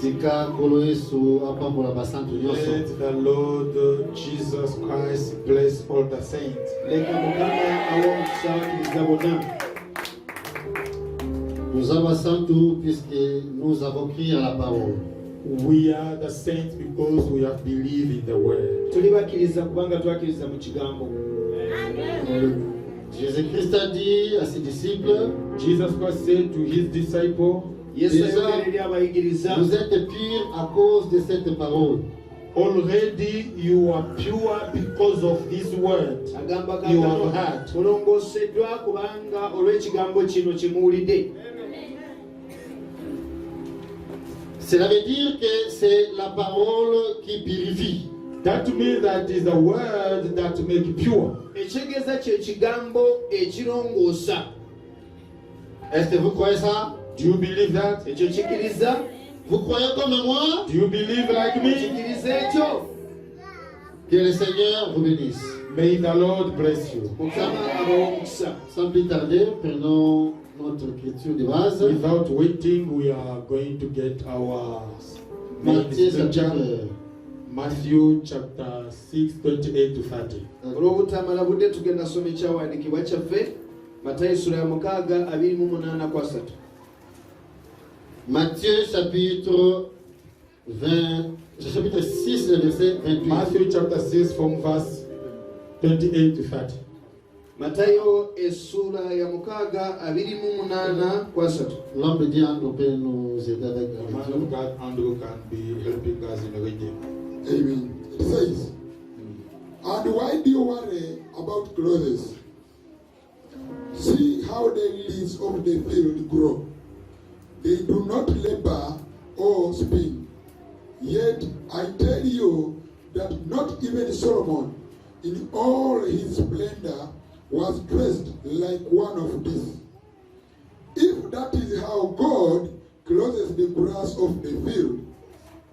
Let the Lord Jesus Christ bless all the saints. Nous avons tout puisque nous avons crié à la parole. We are the saints because we have believed in the word. Jésus-Christ a dit à ses disciples, Jesus Christ said to his disciples, vous êtes purs à cause de cette parole. Already you are pure because of this word you have heard. Cela veut dire que c'est la parole qui purifie. That means that is the word that makes pure. Est-ce que vous croyez ça? Do you believe that? Vous croyez comme moi? Do you believe like me? Que le Seigneur vous bénisse. May the Lord bless you. Sans plus tarder, prenons notre écriture de base. Without waiting, we are going to get our Matthieu scripture. Matthew chapter 6, 28 to 30. Matthieu chapitre 6, verset 28. Matthew chapter 6 from verse 28 to 30. Matayo esura ya mukaga 28 L'homme de Dieu Andrew peut nous aider avec la man of God Andrew can be helping us in the reading. Amen. It says, and why do you worry about clothes? See how the lilies of the field grow. They do not labor or spin. Yet I tell you that not even Solomon in all his splendor was dressed like one of these. If that is how God clothes the grass of the field,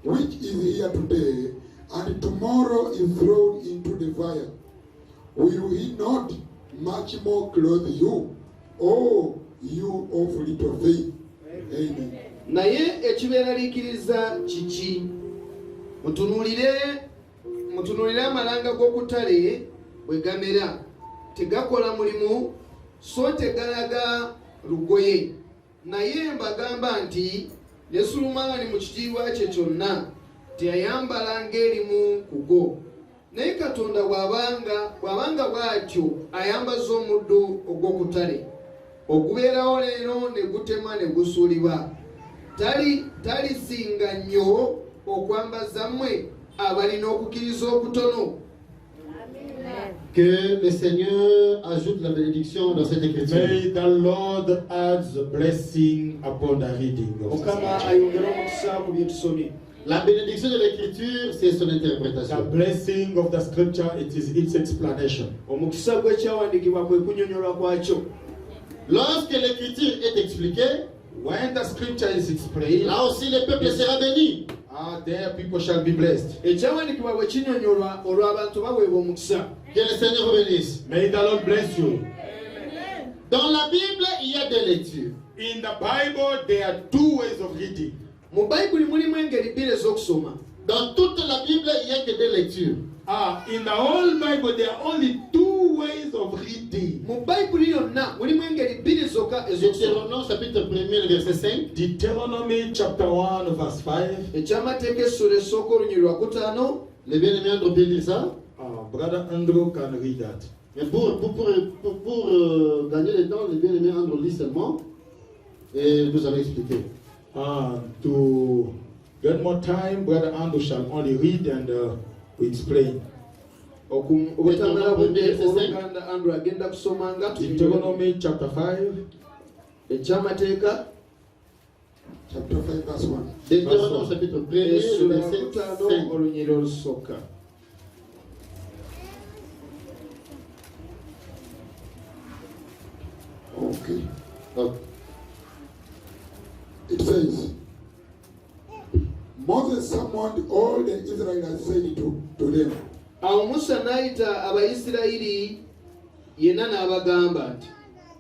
which is here today and tomorrow is thrown into the fire, will he not much more clothe you, O you of little faith? Amen. Naye ekibeeralikiriza kiki? Mutunulire amalanga g'okutale bwe gamera, tegakola mulimu so tegalaga lugoye. Naye mbagamba nti ne Sulumani mu kitiibwa kye kyonna teyayambala ng'erimu ku go. Naye Katonda bw'abanga bw'atyo ayambaza omuddo ogw'okutale okubeerawo leero ne gutema ne gusuulibwa, talisinga nnyo okwambaza mmwe abalina okukkiriza okutono? Que le Seigneur ajoute la bénédiction dans cette écriture. May the Lord add the blessing upon the reading. La bénédiction de l'écriture, c'est son interprétation. The blessing of the scripture, it is its explanation. Lorsque l'écriture est expliquée, when the scripture is explained, là aussi le peuple sera béni. There people shall be blessed. Que le Seigneur vous bénisse. May the Lord bless you. Dans la Bible, il y a des lectures. In the Bible, there are two ways of reading. Dans toute la Bible, il n'y a que des lectures. In the whole Bible, there are only two ways of reading. Deutéronome chapitre 1, verset 5. Deuteronomy chapter 1, verse 5. Les bien-aimés Andrew peut lire ça. Brother Andrew can read that. Mais pour gagner le temps, les bien-aimés Andrew lit seulement. Et nous allons expliquer. To get more time, Brother Andrew shall only read and we explain. Deuteronomy chapter 5. Chapter 5, verse 1. Deutéronome chapitre 1, verset 5. Okay. It says, Moses summoned all the Israelites, saying to them, Awo Musa n'ayita Abayisirayiri yenna n'abagamba nti,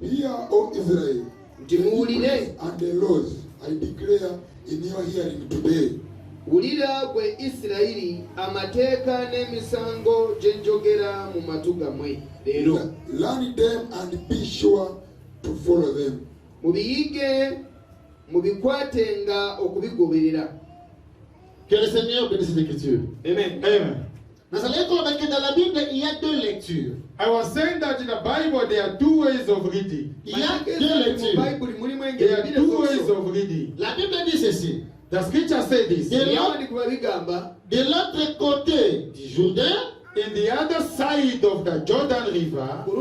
Hear, O Israel, nti muwulire and the laws I declare in your hearing today. wulira gwe Isirayiri amateeka n'emisango gye njogera mu matu gammwe leero. Learn them and be sure to follow them. Mubiyige mubikwatenga okubigoberera. Que le Seigneur bénisse cette écriture. Amen. Amen. Dans la Bible, il y a deux lectures. I was saying that in the Bible there are two ways of reading. Il y a deux lectures. There are two ways of reading. La Bible dit ceci. The scripture says this. De l'autre côté du Jourdain, In the other side of the Jordan River, dans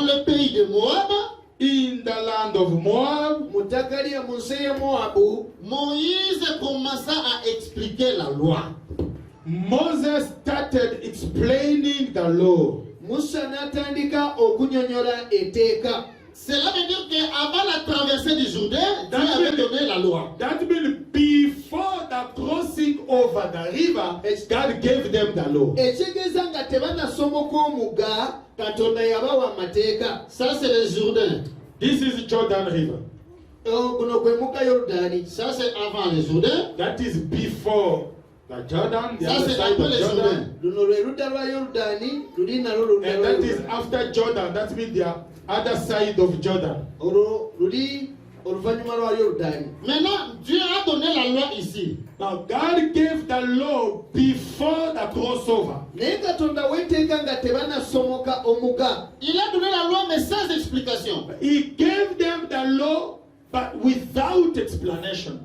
le pays de Moab, in the land of Moab, Moïse commença à expliquer la loi. Moses started explaining the law. Cela veut dire qu'avant la traversée du Jourdain, Dieu avait donné la loi. That means before the crossing over the river, God gave them the law. Ça, c'est le Jourdain. This is Jordan River. Ça, c'est avant le Jourdain. That is before the Jordan, the Ça, other c'est side après of le Jordan. Jourdain. And that is after Jordan. That means the other side of Jordan. Maintenant, Dieu a donné la loi ici. Now God gave the law before the crossover. Il a donné la loi mais sans explication. He gave them the law but without explanation.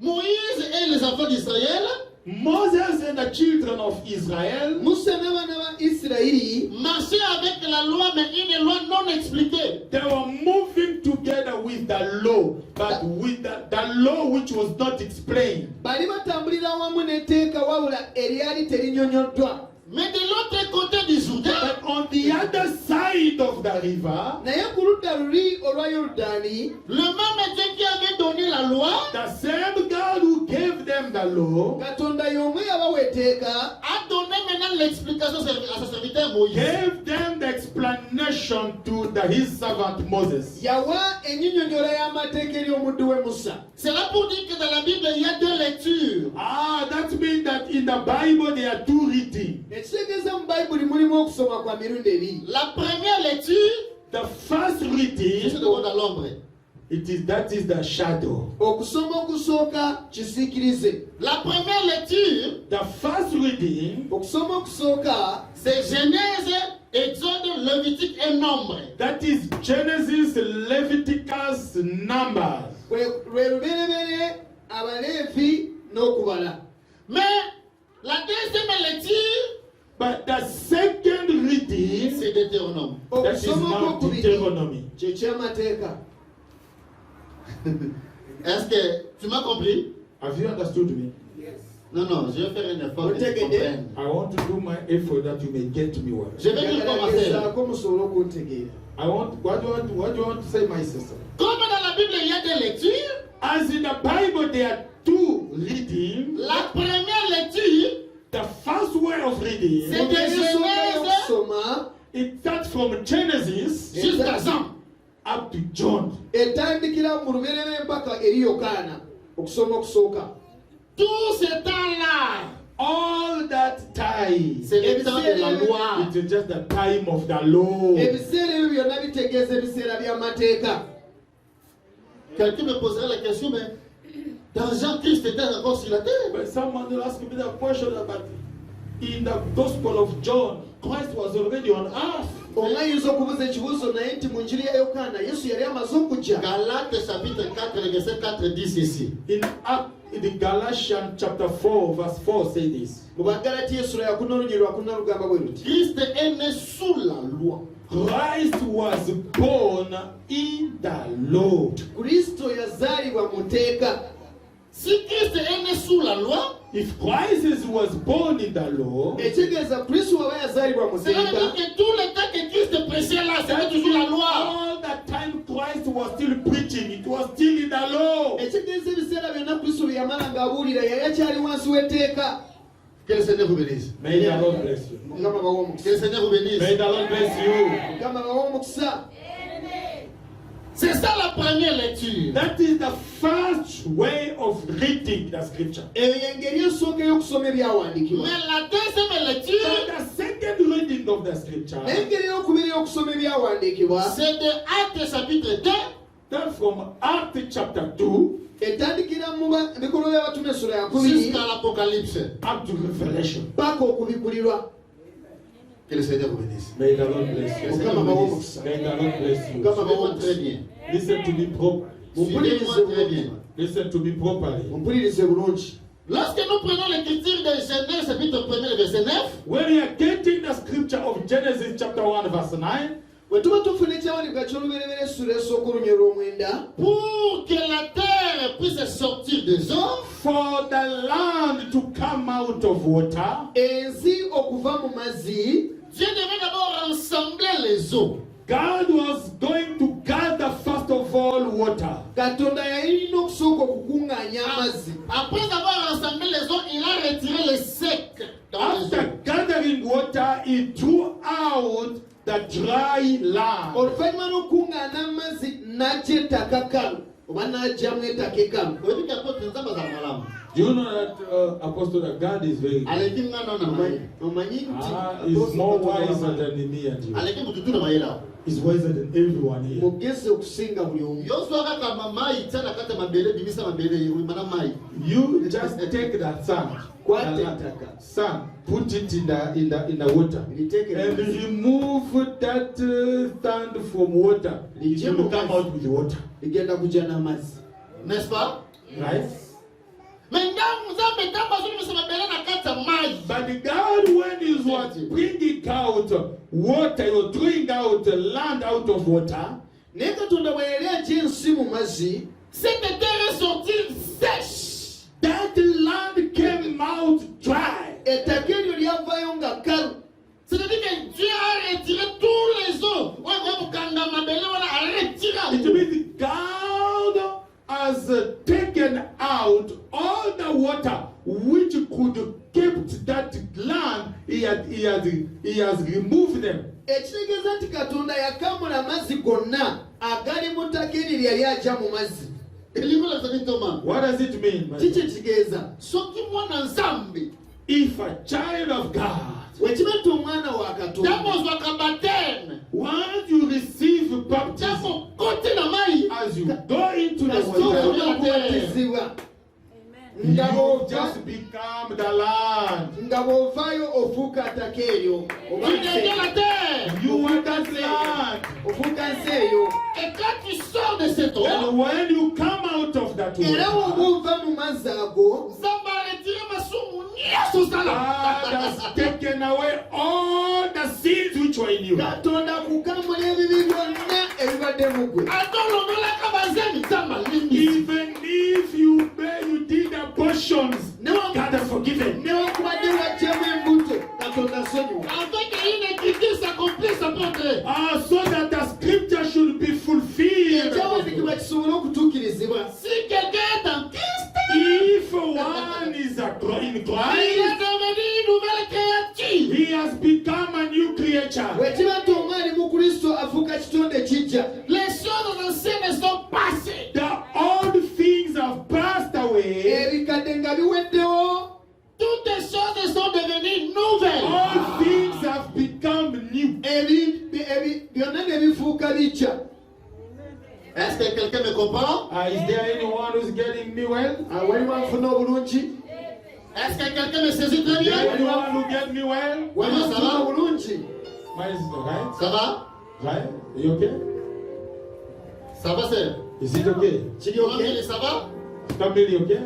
Moïse et les enfants d'Israël, Moses and the children of Israel marchaient avec la loi mais une loi non expliquée. they were moving together with the law, but with the law which was not explained. Mais de l'autre côté du Jourdain, But on the other side of the river, le même Dieu qui avait donné la loi the same God who gave them the law a donné maintenant l'explication à son serviteur Moïse. gave them the explanation to his servant Moses. C'est là pour dire que dans la Bible, il y a deux lectures. That means that in the Bible there are two readings. La première lecture, The first c'est reading, de monde à l'ombre. that is the shadow. La première lecture, The first reading, c'est Genèse, Exode, Lévitique et Nombre. that is Genesis, Leviticus, Numbers. Mais la deuxième lecture, But the second reading, c'est Deutéronome. that is now Deuteronomy. Est-ce que tu m'as compris? Have you understood me? Non, non, je vais faire un effort que tu comprennes. I want to do my effort that you may get me well. Je vais dire comment faire. What do you want to say, my sister? Comme dans la Bible, il y a des lectures. As in the Bible, there are two readings. La première lecture, The first way of reading, c'est de Genèse it starts from Genesis jusqu'à Jean. up to John. Tout ce temps-là, All that time, c'est le temps de la loi. it is just the time of the law. Quelqu'un me posera la question, mais dans Jean-Christ était encore sur la terre. But someone will ask me the question about in the Gospel of John, Christ was already on earth. Galates chapitre 4, le verset 4 dit ceci. In the Galatians chapter 4, verse 4 say this. Christ est né sous la loi. Christ was born in the law. Si Christ est né sous la loi, If Christ was born in the law, cela veut dire que tout le temps que Christ prêchait là, c'était toujours la loi. all the time Christ was still preaching, it was still in the law. Que le Seigneur vous bénisse. May the Lord bless you. Que le Seigneur vous bénisse. May the Lord bless you. C'est ça la première lecture. That is the first way of reading the scripture. eyo yengeri esooka y'okusoma ebyawandiikibwa. Mais la deuxième lecture, The second reading of the scripture, n'engeri y'okubiri y'okusoma ebyawandiikibwa c'est de Actes chapitre 2 that from Acts chapter 2 etandikira mu bikolwa by'abatume essula ya 2 jusqu'à l'Apocalypse. up to Revelation. paka okubigulirwa. Que le Seigneur vous bénisse. May the Lord bless you. May the Lord bless you. May the Lord bless you. Suivez-moi très bien. Listen to me properly. Suivez-moi très bien. Listen to me properly. mumpulirize bulungi. Lorsque nous prenons l'écriture de Genèse chapitre 1 verset 9, When you are getting the scripture of Genesis chapter 1 verse 9, bwe tuba tufuna ekyawandiika ky'olubereberye essula esooka olunyo olw'omwenda, pour que la terre puisse sortir des eaux, for the land to come out of water, ensi okuva mu mazzi, Dieu devait d'abord rassembler les eaux. God was going to gather first of all water. katonda yalina okusooka okukuŋŋaanya amazzi. Après avoir rassemblé les eaux, il a retiré les secs dans les After eaux. gathering water, he threw out the dry land. oluvannyuma lw'okukuŋŋaana amazzi n'ajja ettaka kalu oba n'ajjamu ettaka ekalu. Oyebi ke apôtre Nzambe aza malamu. Do you know that Apostle that God is very good? Aleki nga na maye. omanyi nti He's more wiser than me and you. Aleki mututu na maye lao. He's wiser than everyone here. mugezi okusinga buli omu. Yosua kaka mamayi tsana kata mabele bimisa mabele mana mayi. You just take that sand, kwata ettaka sand, put it in the water, liteeke and mu mazzi, remove that sand from water. It will come out with water, ligenda kujja n'amazzi. N'est-ce pas? right? Mais ndangu Nzambe tamba zulu bimisa mabele na kata mayi. But God, when He was bringing out water, you're throwing out land out of water. naye katonda bwe yali ajja ensi mu mazzi, Cette terre est sortie sèche. That land came out dry. ettaka eryo lyavaayo nga kalu. C'est-à-dire que Dieu a retiré tous les eaux. Ouais, mukanga mabele wala a retiré. It means God has taken out all the water which could kept that land. He has removed them. ekitegeeza nti katonda yakamula amazzi gonna agali mu ttaka eryo lyali ajja mu mazzi. Elingo la zami Thomas. What does it mean? my kiki friend? kitegeeza? Soki mwana Nzambe. If a child of God, wekiba nti omwana wa katonda Jambo zwaka baptême. once you receive baptism, Jambo kote na mai. as you go into the kasooka water, okubatizibwa nga you just become the land. bw'ovaayo ofuuka ttaka eryo oba Tu deviens la terre. You are that land. ofuuka nsi eyo. Et quand tu sors de cette eau, And when you come out of that era water, bw'oba ova mu mazzi ago, Nzambe a retiré masumu nyonso God zala. has taken away all the sins which were in you. katonda kukamula ebibi byonna ebibadde mu gwe. Atolondolaka bazemi Nzambe alingi. Even if you did abortions, God has forgiven. newakubadde wajjamu embuto katonda sonyiwa. Avec une écriture s'accomplisse apôtre. So that the scripture should be fulfilled. ekyawandiikibwa kisobole okutuukirizibwa. Si quelqu'un est en Christ, If one is in il Christ, est devenu une nouvelle créature. he has become a new creature. bwekiba nti omwe ali mu kristo afuuka kitonde kijja. Les choses anciennes sont passées. The old things have passed away. ebikadde nga biweddewo. Toutes les choses sont devenues nouvelles. All things have become new. byonna ne bifuuka bijja. Est-ce que quelqu'un me comprend? Is there anyone who's getting me well? waliwo anfuna obulungi. Est-ce que quelqu'un me saisit très Is there bien? anyone who get me well? waliwo ça anfuna va? obulungi. Mine is right. Ça va? Right? Are you okay? Ça va, c'est. Is it okay? kiri oke. Ça va? Family, okay?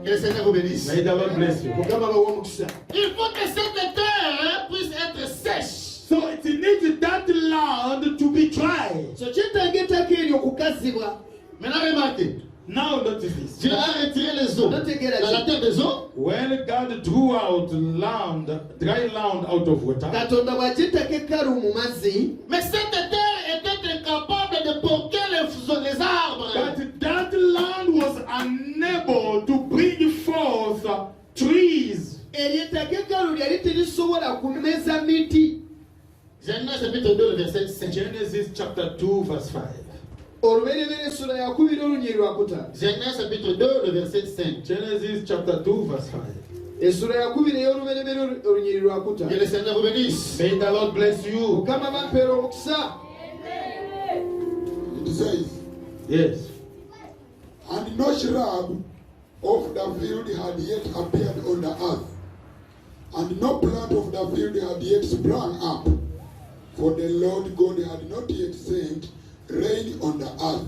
Que le Seigneur vous bénisse. May the Lord bless you. mukama bawa omukisa. Il faut que cette terre puisse être sèche. So it needs that land to be dry. so kyetaaga ettaka eryo okukazibwa. Maintenant, remarquez. Now notice this. Dieu a retiré les eaux. Dans la terre des eaux, When God drew out land, dry land out of water, katonda bw'ajja ettaka ekkalu mu mazzi, mais cette terre était incapable de porter les arbres. but that land was unable to bring forth trees. eryo ettaka ekkalu lyali terisobola kumeza miti. Genèse chapitre 2, verset 5. Genesis chapter 2 verse 5. luberebera essula yakubiri olunyiri lwakutaano. Genèse chapitre 2, le verset 5. Genesis chapter 2, verse 5. Essula yakubiri ey'oluberebera olunyiri Que lwakutaano. le Seigneur vous bénisse. May the Lord bless you. Mukama bampeera omukisa. It says, Yes. and no shrub of the field had yet appeared on the earth, and no plant of the field had yet sprung up, for the Lord God had not yet sent rain on the earth,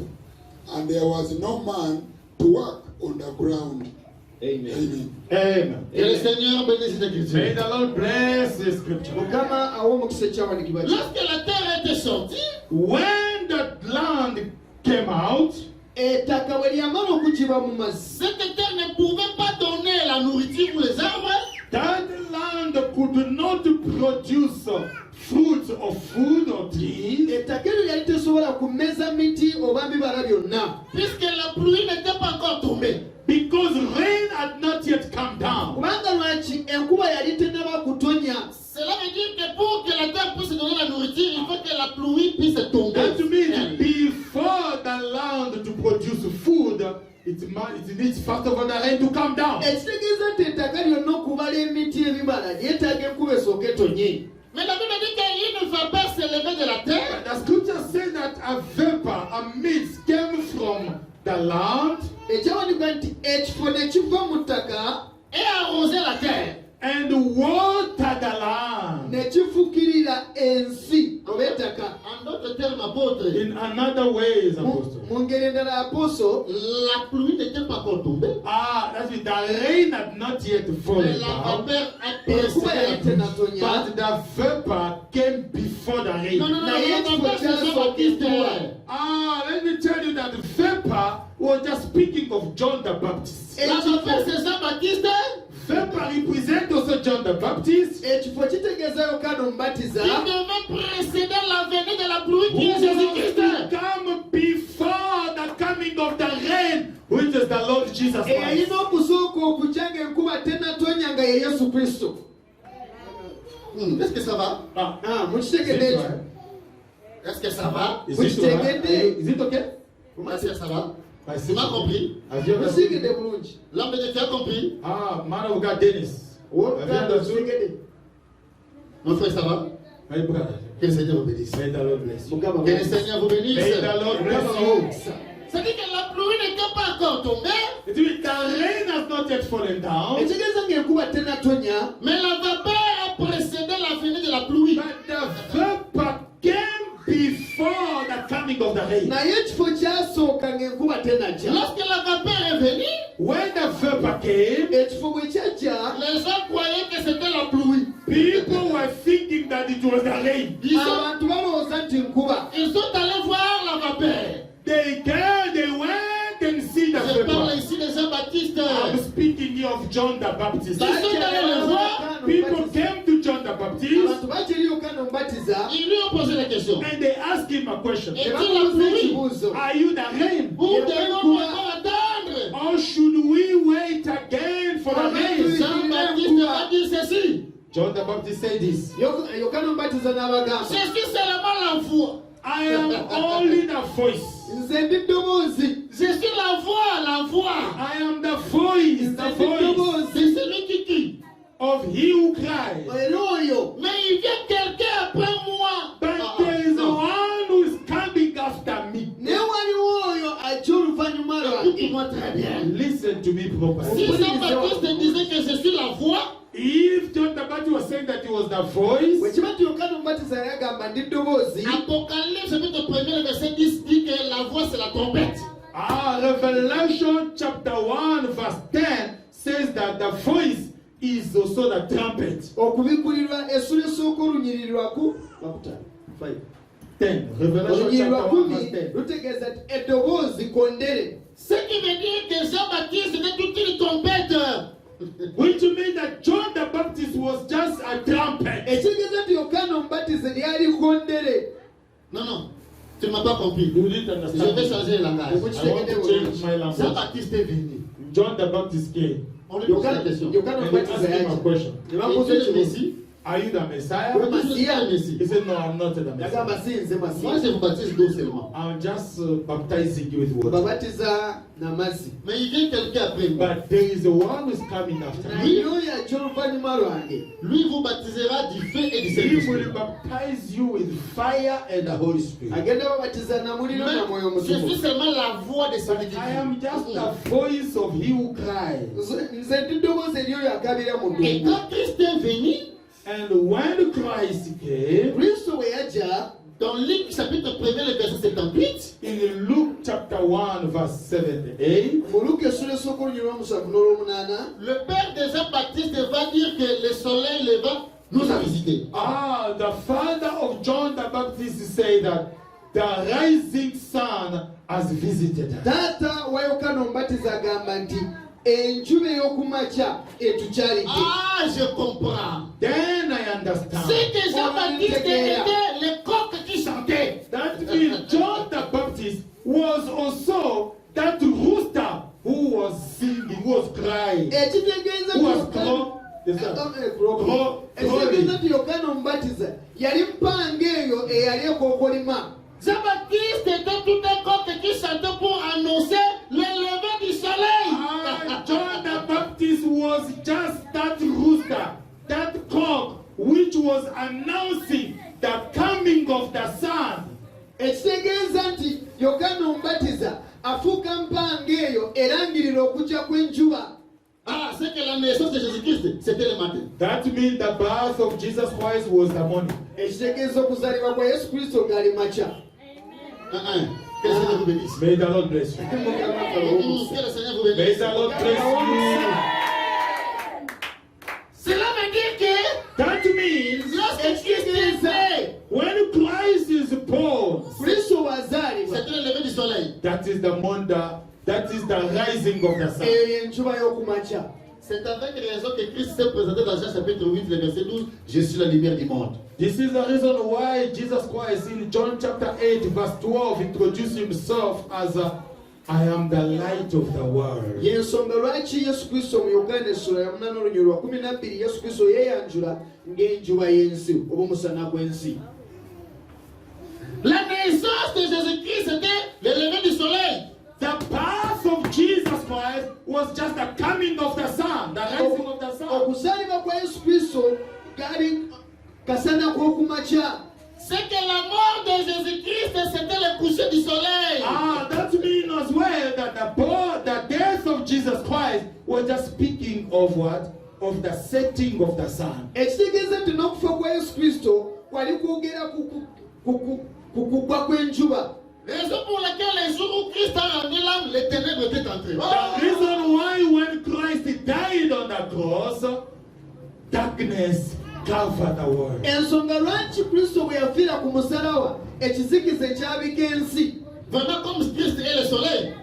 and there was no man to work on the ground. Amen. Amen. Amen. Que le Seigneur bénisse cette May écriture. the Lord bless the scripture. Mukama awa omukisa ekyawandiikibwa kye. Lorsque la terre était sortie, When the land came out, Ettaka bwe lyamala okugiba mu mazzi. cette terre ne pouvait pas donner la nourriture pour les arbres, that land could not produce fruits of food or trees, Ettaka eryo yali tesobola kumeza miti oba bibala byonna. puisque la pluie n'était pas encore tombée. because rain had not yet come down. Kubanga lwaki enkuba yali tennaba kutonya. Cela veut dire que pour que la terre puisse donner la nourriture, il faut que la pluie puisse tomber. That means before the land to produce food, it needs first of all the rain to come down. Ekitegeeza nti ettaka lyonna okubala emiti ebibala lyetaaga enkuba esooka etonye. Mais la Bible dit qu'une vapeur s'est levée de la terre The scripture says that a vapor, a mist came from the land Ekyawandiikibwa nti ekifo ne kiva mu ttaka et a arrosé la terre. and watered the land. ne kifukirira ensi oba ettaka. En d'autres termes, apôtre, In another ways, Apostle. Mu ngeri endala apooso, la pluie n'était pas encore tombée. That's it. The rain had not yet Mais fallen la down, vapeur a précédé enkuba la yali pluie. tennatonya. but the vapor came before the rain. Non, non, non, Na la ekifo vapeur, c'est kyasooka Jean-Baptiste. enkuba. Let me tell you that the vapor was just speaking of John the Baptist. La vapeur, c'est Jean-Baptiste. Vapor represents also John the Baptist, Ekifo kitegeeza Yokaana Omubatiza Il devait précéder la venue de la pluie who qui est was Jésus-Christ. to come before the coming of the rain, which is the Lord Jesus Christ. eyalina okusooka okujja ng'enkuba tennatonya nga ye Yesu Kristo. Est-ce que ça va? Mukitegedde ekyo? Est-ce que ça va? Is it all right? Mukitegedde? Is it okay? Est-ce que ça va? I Tu m'as compris? Have you understood? Mukitegedde bulungi? L'homme de Dieu, tu as compris? Man of God, Dennis. Have you understood? Mukitegedde? Mon frère, ça va? My brother. Que le Seigneur vous bénisse. May the Lord bless you. Mugaba Que le Seigneur vous bénisse. May the Lord bless you. C'est-à-dire que la pluie n'était pas encore tombée, It means the rain has not yet fallen down, ekitegeeza ng'enkuba tennatonya, mais la vapeur a précédé la venue de la pluie. but the vapor came before the coming of the rain. naye ekifo kyasooka ng'enkuba tennajja. Lorsque la vapeur est venue, When the vapor came, Ekifo bwe kyajja, les gens croyaient que c'était la pluie. people were thinking that it was the rain. abantu balowooza nti nkuba. Ils sont allés voir la vapeur. They came, they went and see the Je parle vapor. ici de Jean-Baptiste. I'm speaking here of John the Baptist. Ils sont allés le voir. People came to John the Baptist Abantu bakiri Yokaana Omubatiza Ils lui ont posé la question. and they asked him a question. Et ne tu la bamubuuza pluie? ekibuuzo. Are you the rain? Ou devons-nous encore attendre? Or should we wait again for the rain? Jean-Baptiste a dit ceci. John the Baptist said this. Yokaana Omubatiza n'abagamba, Je suis seulement la voix. I am only the voice. nze ndi ddoboozi. Je suis la voix, la voix. I am the voice, Nze the ndi voice C'est ddoboozi. celui qui crie. of he who cries. Era oyo. Mais il vient quelqu'un après moi. But there is one who is coming after me. Naye waliwo oyo ajja oluvannyuma lwange. Écoute-moi très bien. Listen to me Si properly. Jean-Baptiste disait que je suis la voix, If John the Baptist was saying that he was the voice, bwe kiba nti Yokaana Omubatiza yagamba ndi ddoboozi, Apocalypse chapitre 1er, verset 10 dit que la voix c'est la trompette. Revelation chapter 1 verse 10 says that the voice is also the trumpet. okubikkulirwa essula esooka olunyirirwaku 10. Revelation olunyirirwa chapter 1 verse 10 10. lutegeeza nti eddoboozi kondere. Ce qui veut dire que Jean-Baptiste était toute une trompette. Which means that John the Baptist was just a trumpet. ekitegeeza nti Yokaana Omubatiza lyali kondere. Non, non, tu ne m'as pas compris. You didn't Je understand. vais changer le langage. I want to change my language. Jean-Baptiste est venu. John the Baptist came. On lui pose la question. Yokaana And they Omubatiza asked him a yajja question. ne Et bamubuuza quel est le ekibuuzo. Messie? Are you the Messiah? Oui, je suis le Messie. He said, no, I'm not the Messiah. yagamba si nze Moi, masiya je vous baptise d'eau seulement. I'm just baptizing you with water. babatiza n'amazzi Mais il vient quelqu'un après moi. But there is the one who's coming after me. naye oyo ajja oluvannyuma lwange Lui vous baptisera du feu et du He Saint-Esprit. will baptize you with fire and the Holy Spirit. agenda babatiza na muliro na mwoyo Mais je suis mutukuvu seulement la voix de celui qui I am crie. just the voice of he who cries. nze ndi ddoboozi eryoyo akabira mu Et ddungu quand Christ est venu, And when Christ came, kristo bwe yajja dans Luc chapitre 1er, le verset 78, in Luke chapter 1, verse 7 to 8, mu luka essula esooka olunyiri lw'omusanvu n'olw'omunaana le père de Jean-Baptiste va dire que le soleil levant nous a visités. the father of John the Baptist said that the rising sun has visited us. taata wa yokaana omubatiza agamba nti enjuba ey'okumakya etukyalidde Ah, je comprends. Then I understand. C'est que Jean-Baptiste était le coq qui chantait. That means John the Baptist was also that rooster who was singing, who was crying, ekitegeeza who was nti ekitegeeza nti yokaana omubatiza yali mpanga eyo eyali ekookolima Jean-Baptiste était tout un coq qui chantait pour annoncer le lever du soleil. John the Baptist was just that rooster, that cock, which was announcing the coming of the sun. ekitegeeza nti yokaana omubatiza afuuka mpanga eyo erangirira okujja kw'enjuba Ah, c'est que la naissance de Jésus-Christ, c'était le matin. That means the birth of Jesus Christ was the morning. ekitegeeza okuzaalibwa kwa yesu kristo ng'ali makya Que le Seigneur vous bénisse. May the Lord bless you. Que le Seigneur vous May bénisse. the Lord bless you. Cela veut dire que That means lorsque Christ est né, when Christ is born, kristo wazaalibwa c'était le lever du soleil. that is the wonder, that is the rising of the sun. eyo y'enjuba y'okumakya C'est avec raison que Christ s'est présenté dans Jean chapitre 8, le verset 12. Je suis la lumière du monde. This is the reason why Jesus Christ in John chapter 8 verse 12 introduced himself as I am the light of the world. yensonga lwaki yesu kristo mu yokaana essula ya 8 olunyiri lwa 12 yesu kristo yeeyanjula ng'enjuba y'ensi oba omusana gw'ensi La naissance de Jésus-Christ, c'était le lever du soleil. The birth of Jesus Christ was just the coming of the sun, the rising of the sun. okuzaalibwa kwa yesu kristo gaali kasana k'okumakya C'est que la mort de Jésus-Christ, c'était le coucher du soleil. That means as well that the death of Jesus Christ was just speaking of what? Of the setting of the sun. ekitegeeza nti n'okufa kwa yesu kristo kwali kwogera ku kugwa kw'enjuba Raison pour laquelle les jours où Christ a rendu l'âme, les ténèbres étaient entrées. The reason why when Christ died on the cross, darkness covered the world. ensonga lwaki kristo bwe yafiira ku musalawa ekizikiza ekyabika ensi Vraiment comme Christ est le soleil.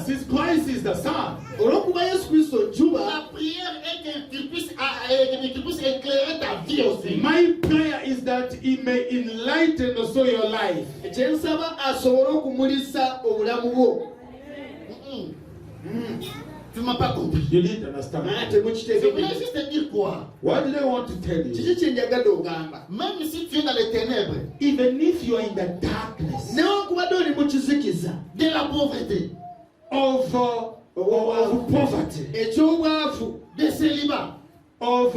Since Christ is the sun, olw'okuba yesu kristo njuba La prière est qu'il puisse éclairer ta vie aussi. my prayer is that He may enlighten also your life. kyensaba asobole okumulisa obulamu bwo Tu ne m'as pas compris. You need to understand. naye Je voulais temukitegeera juste te dire quoi? What did I want to tell you? kiki kyenjagadde ogamba Même si tu es dans les ténèbres, Even if you are in the darkness newankubadde oli mu kizikiza de la pauvreté, of poverty, ekyobwavu de célibat, of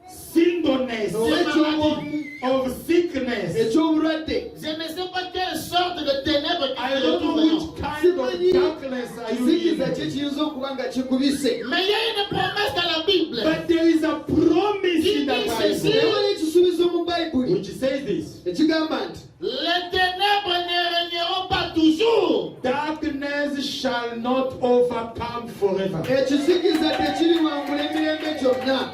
singleness, olw'ekyobumu of sickness, ekyobulwadde je ne sais pas quelle sorte de ténèbres I que don't know nous which trouvons. kind of darkness are you kizikiza kye in. kiyinza okuba nga kikubise Mais il y a une promesse dans la Bible But there is a promise in the Bible ewali ekisuubizo mu bayibuli which says this: ekigamba nti les ténèbres ne régneront pas toujours. darkness shall not overcome forever. ekizikiza tekiriwangula emirembe gyonna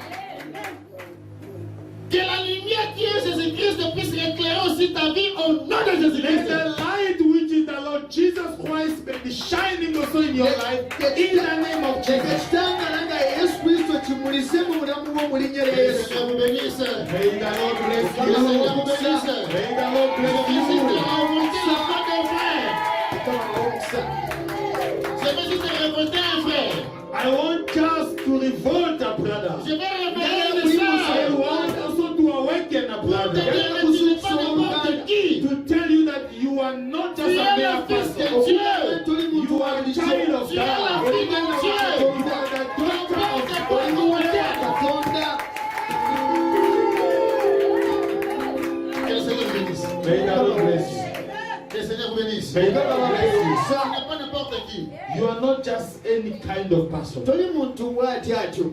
Que la lumière qui est Jésus-Christ puisse éclairer aussi ta vie au nom de Let Jésus-Christ. the light which is the Lord Jesus Christ may be shining also in your life in the name of ekyo Jesus. ekitangala nga yesu kristo kimulise mu bulamu bwo mu linnya lya Que le yesu Seigneur vous bénisse. May the Lord bless Que le Seigneur vous you. bénisse. May the Lord bless Je veux juste you. révolter la foi d'un frère. Mukama omukisa Je veux juste révolter un frère. I want just to revolt a brother. Je vais révéler I le message. want also to te dire que tu n'es pas n'importe qui. To tell you that you are not just Tu a es mere le fils pastor. de Dieu. You are a child of Tu es la God. fille de Dieu. You are the daughter of God. katonda Que le Seigneur vous bénisse. May the Lord bless you. Que le Seigneur vous bénisse. May the Lord bless you. Tu n'es pas n'importe qui. You are not just any kind of person. toli muntu bw'ati atyo.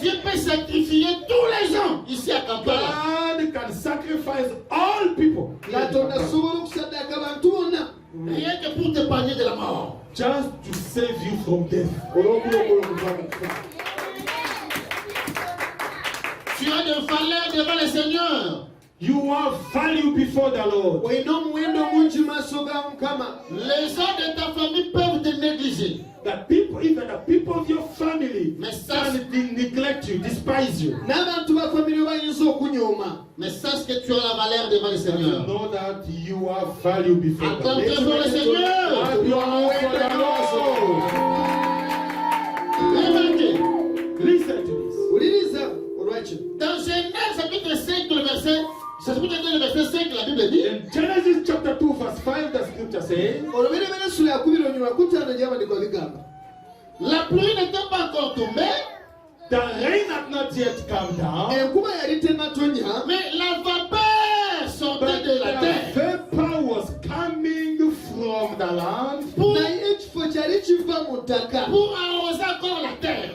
Dieu peut sacrifier tous les gens ici à Kampala. God can sacrifice all people. katonda asobola okusaddaaka abantu bonna Rien que pour t'épargner de la mort. Just to save you from death. olw'okulokola okuva mu kufa. Tu as de valeur devant le Seigneur. You have value before the Lord. olina omuwendo mungi mu maaso ga mukama. Les gens de ta famille peuvent te négliger. The people, even the people of your family, Mais ça, can neglect you, despise you. n'abantu ba famire bayinza okunyooma. mais sache que tu as la valeur devant le You Seigneur. know that you have value before the Attends Lord. devant le Seigneur. Clap your hands for the Lord. Remarquez, Listen to this. wuliriza olwakyo. dans Genèse chapitre 5, le verset, chapitre 2, le verset 5, la Bible dit, In Genesis chapter 2, verse 5, the scripture says, olubereberye essula ya 12 gy'abandiiko bigamba. la pluie n'était pas encore tombée, the rain had not yet come down, enkuba yali tennatonya, mais la vapeur sortait but de la terre the vapor was coming from the land naye ekifo kyali kiva mu ttaka pour arroser encore la terre.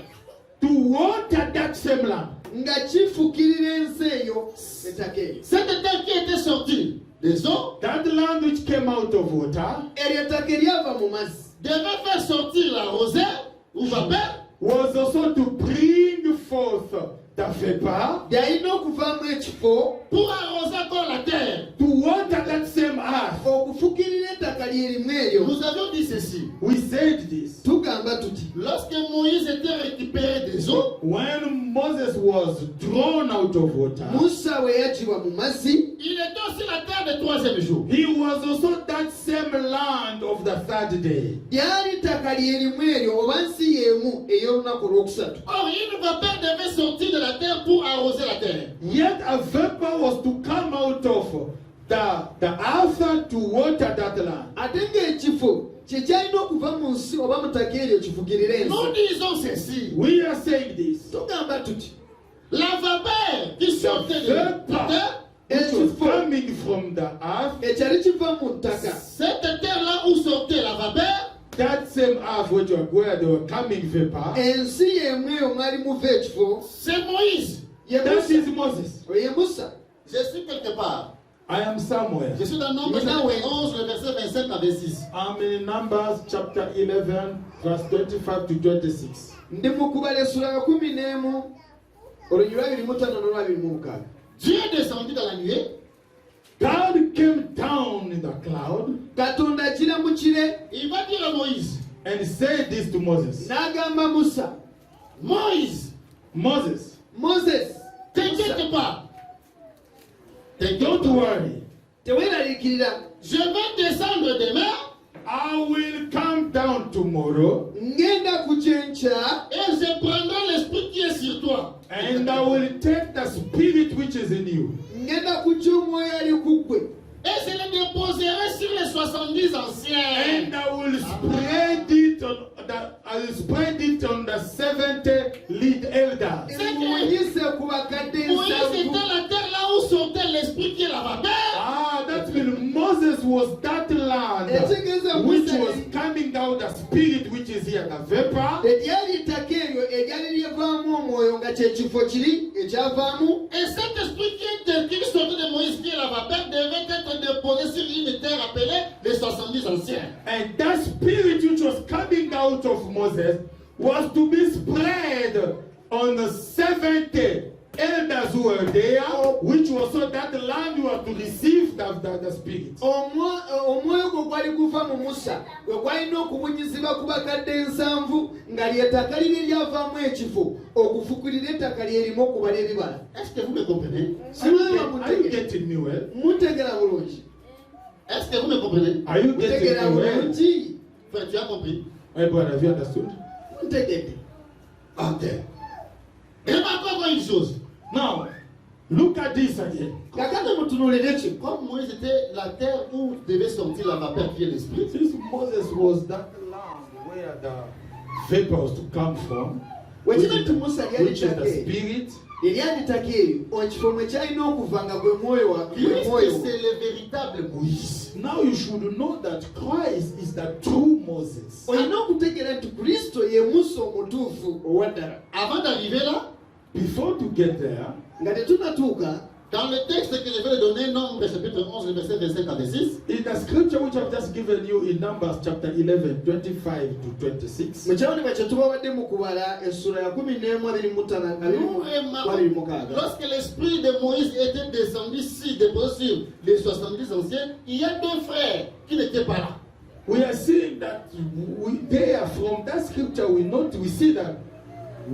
to water that same land. nga kifukirira ensi eyo ettaka eryo. Cette terre qui était sortie des eaux That land which came out of water eryo ettaka eryava mu mazzi devait faire sortir la rosée ou vapeur was also to bring forth the vapor lyalina okuvaamu ekifo pour arroser encore la terre. to water that same earth. okufukirira ettaka lyerimu eryo. Nous avions dit ceci. We said this. tugamba tuti Lorsque Moïse était récupéré des eaux, When Moses was drawn out of water, musa bwe yagibwa mu mazzi il était aussi la terre du troisième jour. he was also that same land of the third day. lyali ttaka lyerimu eryo oba nsi y'emu ey'olunaku olwokusatu. Or, une vapeur devait sortir de la terre pour arroser la terre. Yet a vapor was to come out of the earth to water that land. ate ng'ekifo kye kyalina okuva mu nsi oba mu ttaka eryo kifukirire Nous ensi. disons ceci. We are saying this. tugamba tuti La vapeur qui sortait de la terre, Which was coming from the earth, ekyali kiva mu ttaka cette terre-là où sortait la vapeur, that same earth where they were coming vapor, ensi y'emu eyo mwali muva ekifo c'est Moïse. ye that musa. is Moses. ye musa. Je suis quelque part. I am somewhere. Je suis dans Nombre 11, le verset 25 à 26. I'm in Numbers chapter 11, verse 25 to 26. ndi mu kubala essula ya 11 olunyi lwa 25 n'olwa 26. Dieu est descendu dans la nuée. God came down in the cloud katonda akira mu kire Il va dire à Moïse, and said this to Moses. n'agamba musa, Moïse, Moses, moses t'inquiète pas. don't worry. teweeraliikirira, Je vais descendre demain I will come down tomorrow ngenda ku kyenkya et je prendrai l'esprit qui est sur toi. and I will take the spirit which is in you. ngenda ku ky'omwoyo ali ku ggwe Et je le déposerai sur les 70 anciens. And I will spread it on the 70 lead elders. muyise ku bakadde Moïse était ensanvu. la terre là où sortait l'esprit qui est la vapeur. Ah, that means Moses was that land which was coming out the spirit which is here, the vapor. eryali ettaka eryo eryali lyevaamu omwoyo nga kye kifo kiri ekyavaamu. Et cet esprit qui sortait de Moïse, qui est la vapeur, devait être déposé sur une terre appelée les 70 anciens. And that spirit which was coming out of Moses was to be spread on the 70 elders who were there, which was so that the land you are to receive the spirit. omwoyo gwe gwali guva mu musa gwe gwalina okubunyizibwa ku bakadde ensanvu nga ly'ettaka liri lyavaamu ekifo okufukirira ettaka lyerimu okubala ebibala. Est-ce que vous me comprenez? Are you getting me well? mutegera bulungi, Est-ce que vous me comprenez? Are you getting mutegera me well? bulungi, Frère, tu as compris? My brother, have you understood? mutegedde. Ok. Remarquons encore une chose. Now, Look at this again. kakati mutunulire kino. Comme Moïse était la terre où devait sortir la vapeur qui est l'esprit, Since Moses was that land where the vapors to come from, Wekina nti Musa lyali which is ttaka the eryo. spirit, Eryali ttaka eryo ekifo mwe kyalina okuva nga gwe mwoyo wa- gwe Christ mwoyo. c'est le véritable Moïse. now you should know that Christ is the true Moses. olina okutegeera nti kristo ye musa omutuufu owaddala. Avant d'arriver là, Before to get there, nga tetunatuuka dans le texte que je vais te donner, Nombre chapitre 11, le verset 25 à 26, in the scripture which I've just given you in Numbers chapter 11, 25 to 26, mu kyawandika kye tubabadde mu kubala essula ya 11:25. nous remarquons, lorsque l'esprit de Moïse était descendu ici, déposé sur les 70 anciens, il y a deux frères qui n'étaient pas là. we are seeing that there from that scripture we see that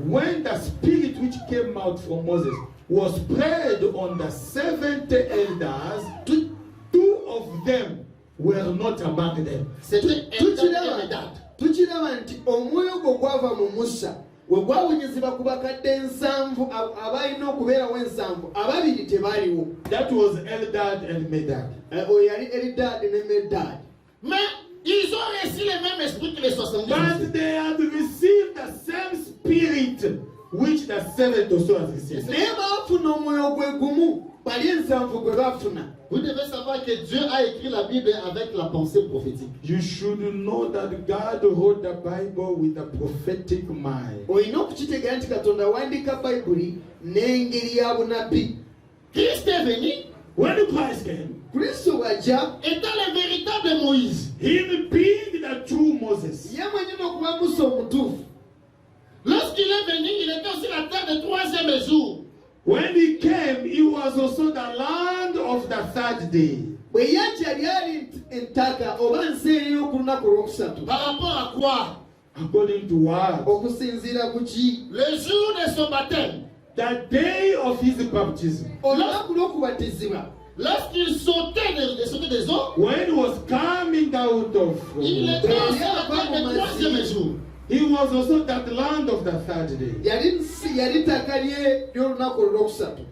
when the spirit which came out from Moses was spread on the 70 elders, two of them were not among them. C'était Eldad et Medad. tukiraba nti omwoyo gwo gwava mu musa we gwawunyizibwa ku bakadde 7 abalina okubeerawo 7 ababiri tebaaliwo. That was Eldad and Medad. Oyo yali eridaadi ne meddaadi. Mais ils ont reçu le même esprit que les 70 anciens. But they had received the same spirit which the seventh also has received. naye baafuna omwoyo gwe gumu bali 7 gwe baafuna. Vous devez savoir que Dieu a écrit la Bible avec la pensée prophétique. You should know that God wrote the Bible with a prophetic mind. olina okukitegeera nti katonda awandiika bayibuli n'engeri ya bunabbi. Christ est venu, When Christ came, kristo bw'ajja étant le véritable Moïse. him being the true Moses, ye mwenyini okuba musa omutuufu. Lorsqu'il est venu, il était aussi la terre de troisième jour. when he came, he was also the land of the third day. bwe yajja lyali entaka oba nsi ey'oku lunaku olwokusatu. Par rapport à quoi? According to what? okusinziira ku ki? Le jour de son baptême. The day of his baptism. olunaku lw'okubatizibwa. Lorsqu'il sautait des eaux, When he was coming out of, il était aussi la terre de troisième jour. he was also that land of the third day. yali ttaka lye ly'olunaku olwokusatu.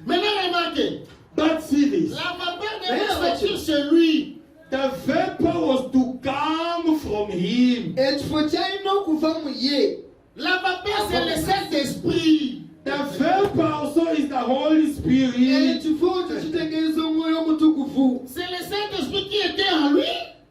Maintenant, remarquez, But see this. la vapeur devait sortir chez lui. The vapor was to come from him. ekifo kyalina okuva mu ye. La vapeur, c'est le Saint-Esprit. The vapor also is the Holy Spirit. ekifo ekyo kitegeeza omwoyo omutukuvu. C'est le Saint-Esprit qui était en lui.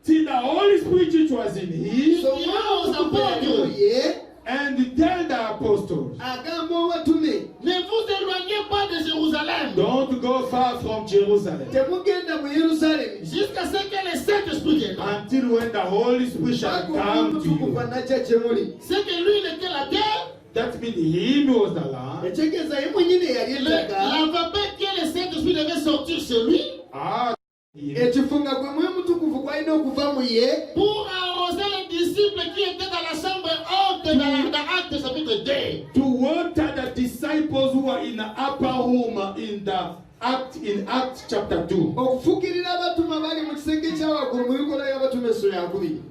See, the Holy Spirit which was in him, so omwoyo omutukuvu ali mu ye and tell the apostles, agamba owatume Ne vous éloignez pas de Jérusalem don't go far from Jerusalem temugenda mu yerusaalemi jusqu'à ce que le Saint-Esprit vienne. until when the Holy Spirit shall paka omwoyo come to omutukuvu you. anajja gye muli. C'est que lui, il était la terre. That means him was the land. ekitegeeza ye mwenyini yali ettaka. La vapeur qui est le Saint-Esprit devait sortir chez lui Ah, him. ekifo nga gwe mwoyo omutukuvu gwalina okuva mu ye pour arroser les disciples qui étaient dans la chambre haute dans Actes chapitre 2. To water the disciples who were in the upper room in Acts chapter 2. okufukirira abatuma bali mu kisenge ky'awaggulu mu bikola by'abatuma essula ya 2.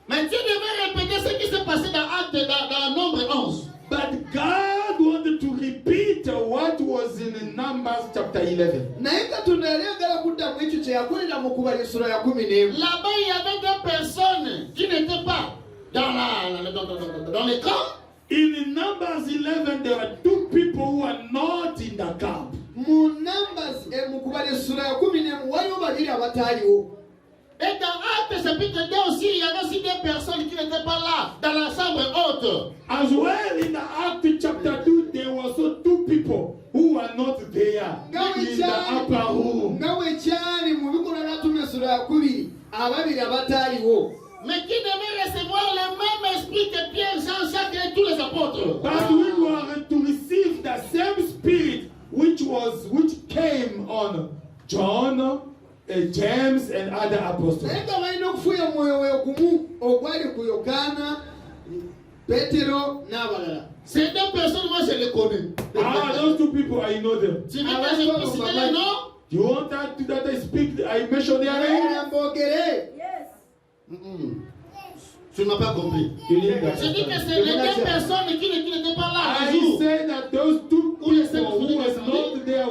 Mais Dieu devait répéter ce qui s'est passé dans Actes, dans Nombre 11. But God wanted to repeat what was in Numbers chapter 11. naye katonda yali agala kuddamu ekyo kye yakolera mu kubala essula ya 11. Là-bas, il y avait deux personnes qui n'étaient pas dans les camps. In Numbers 11, there were two people who were not in the camp. mu Numbers mu kubala essula ya 11 waliwo babiri abataaliwo. Et dans Actes chapitre 2 aussi, il y avait aussi des personnes qui n'étaient pas là, dans la chambre haute. As well, in the Acts chapter 2, there were also two people who were not there in the upper room. nga bwe kyali mu bikola by'abatuma essula ya 2 ababiri abataaliwo. Mais qui devait recevoir le même esprit que Pierre, Jean, Jacques et tous les apôtres. But we were to receive the same spirit which came on John, James, and other apostles. naye nga balina okufuuya omwoyo we gumu ogwali ku yokaana petero n'abalala. Ces deux personnes, moi je les connais. Ah, those two people, I know them. Tu veux que je puisse citer les noms? You want that I speak? I mention their names. Naye mboogere. Tu n'as pas compris. You didn't Je dis que understand. c'est les deux personnes qui n'étaient pas là. I un jour. say that those two Où les people who were not there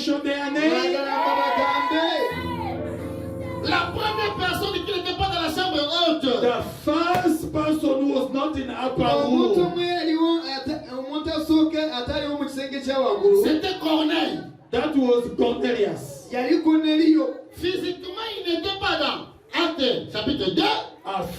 mention their name? mwagala mbabagambe. La première personne qui n'était pas dans la chambre haute, The first person who was not in upper Omuntu room, omwe yaliwo omuntu asooka ataliwo mu kisenge kya waggulu c'était Corneille. that was Cornelius. yali Korneliyo. Physiquement, il n'était pas dans Actes chapitre 2.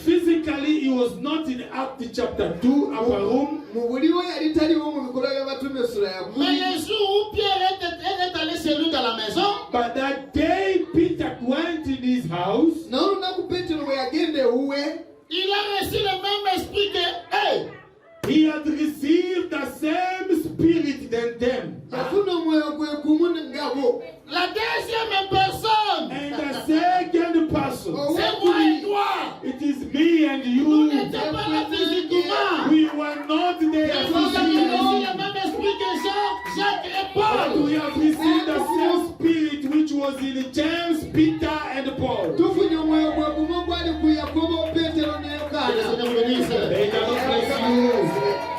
Physically, he was not in Acts chapter 2, upper room. mu buliwo yali taliwo mu bikolwa by'abatume essula ya Mais kkumi. le jour où Pierre est allé chez lui dans la maison, But that day Peter went in his house, naye olunaku Peetero bwe yagenda ewuwe, il a reçu le même esprit que, hey, he had received the same spirit than them. yafuna omwoyo gwe gumu ngabo. la deuxième personne, And the second person, c'est moi et toi. it is me and Nous you. n'étions pas là physiquement. We were not there Nous avons reçu physically. le même esprit que Jean, Jacques et But Paul. we have received the same spirit which was in James, Peter, and Paul. tufunye omwoyo gwe gumu gwali ku Yakobo, Peetero ne Que le Yokaana. Seigneur vous bénisse. May the Lord bless you.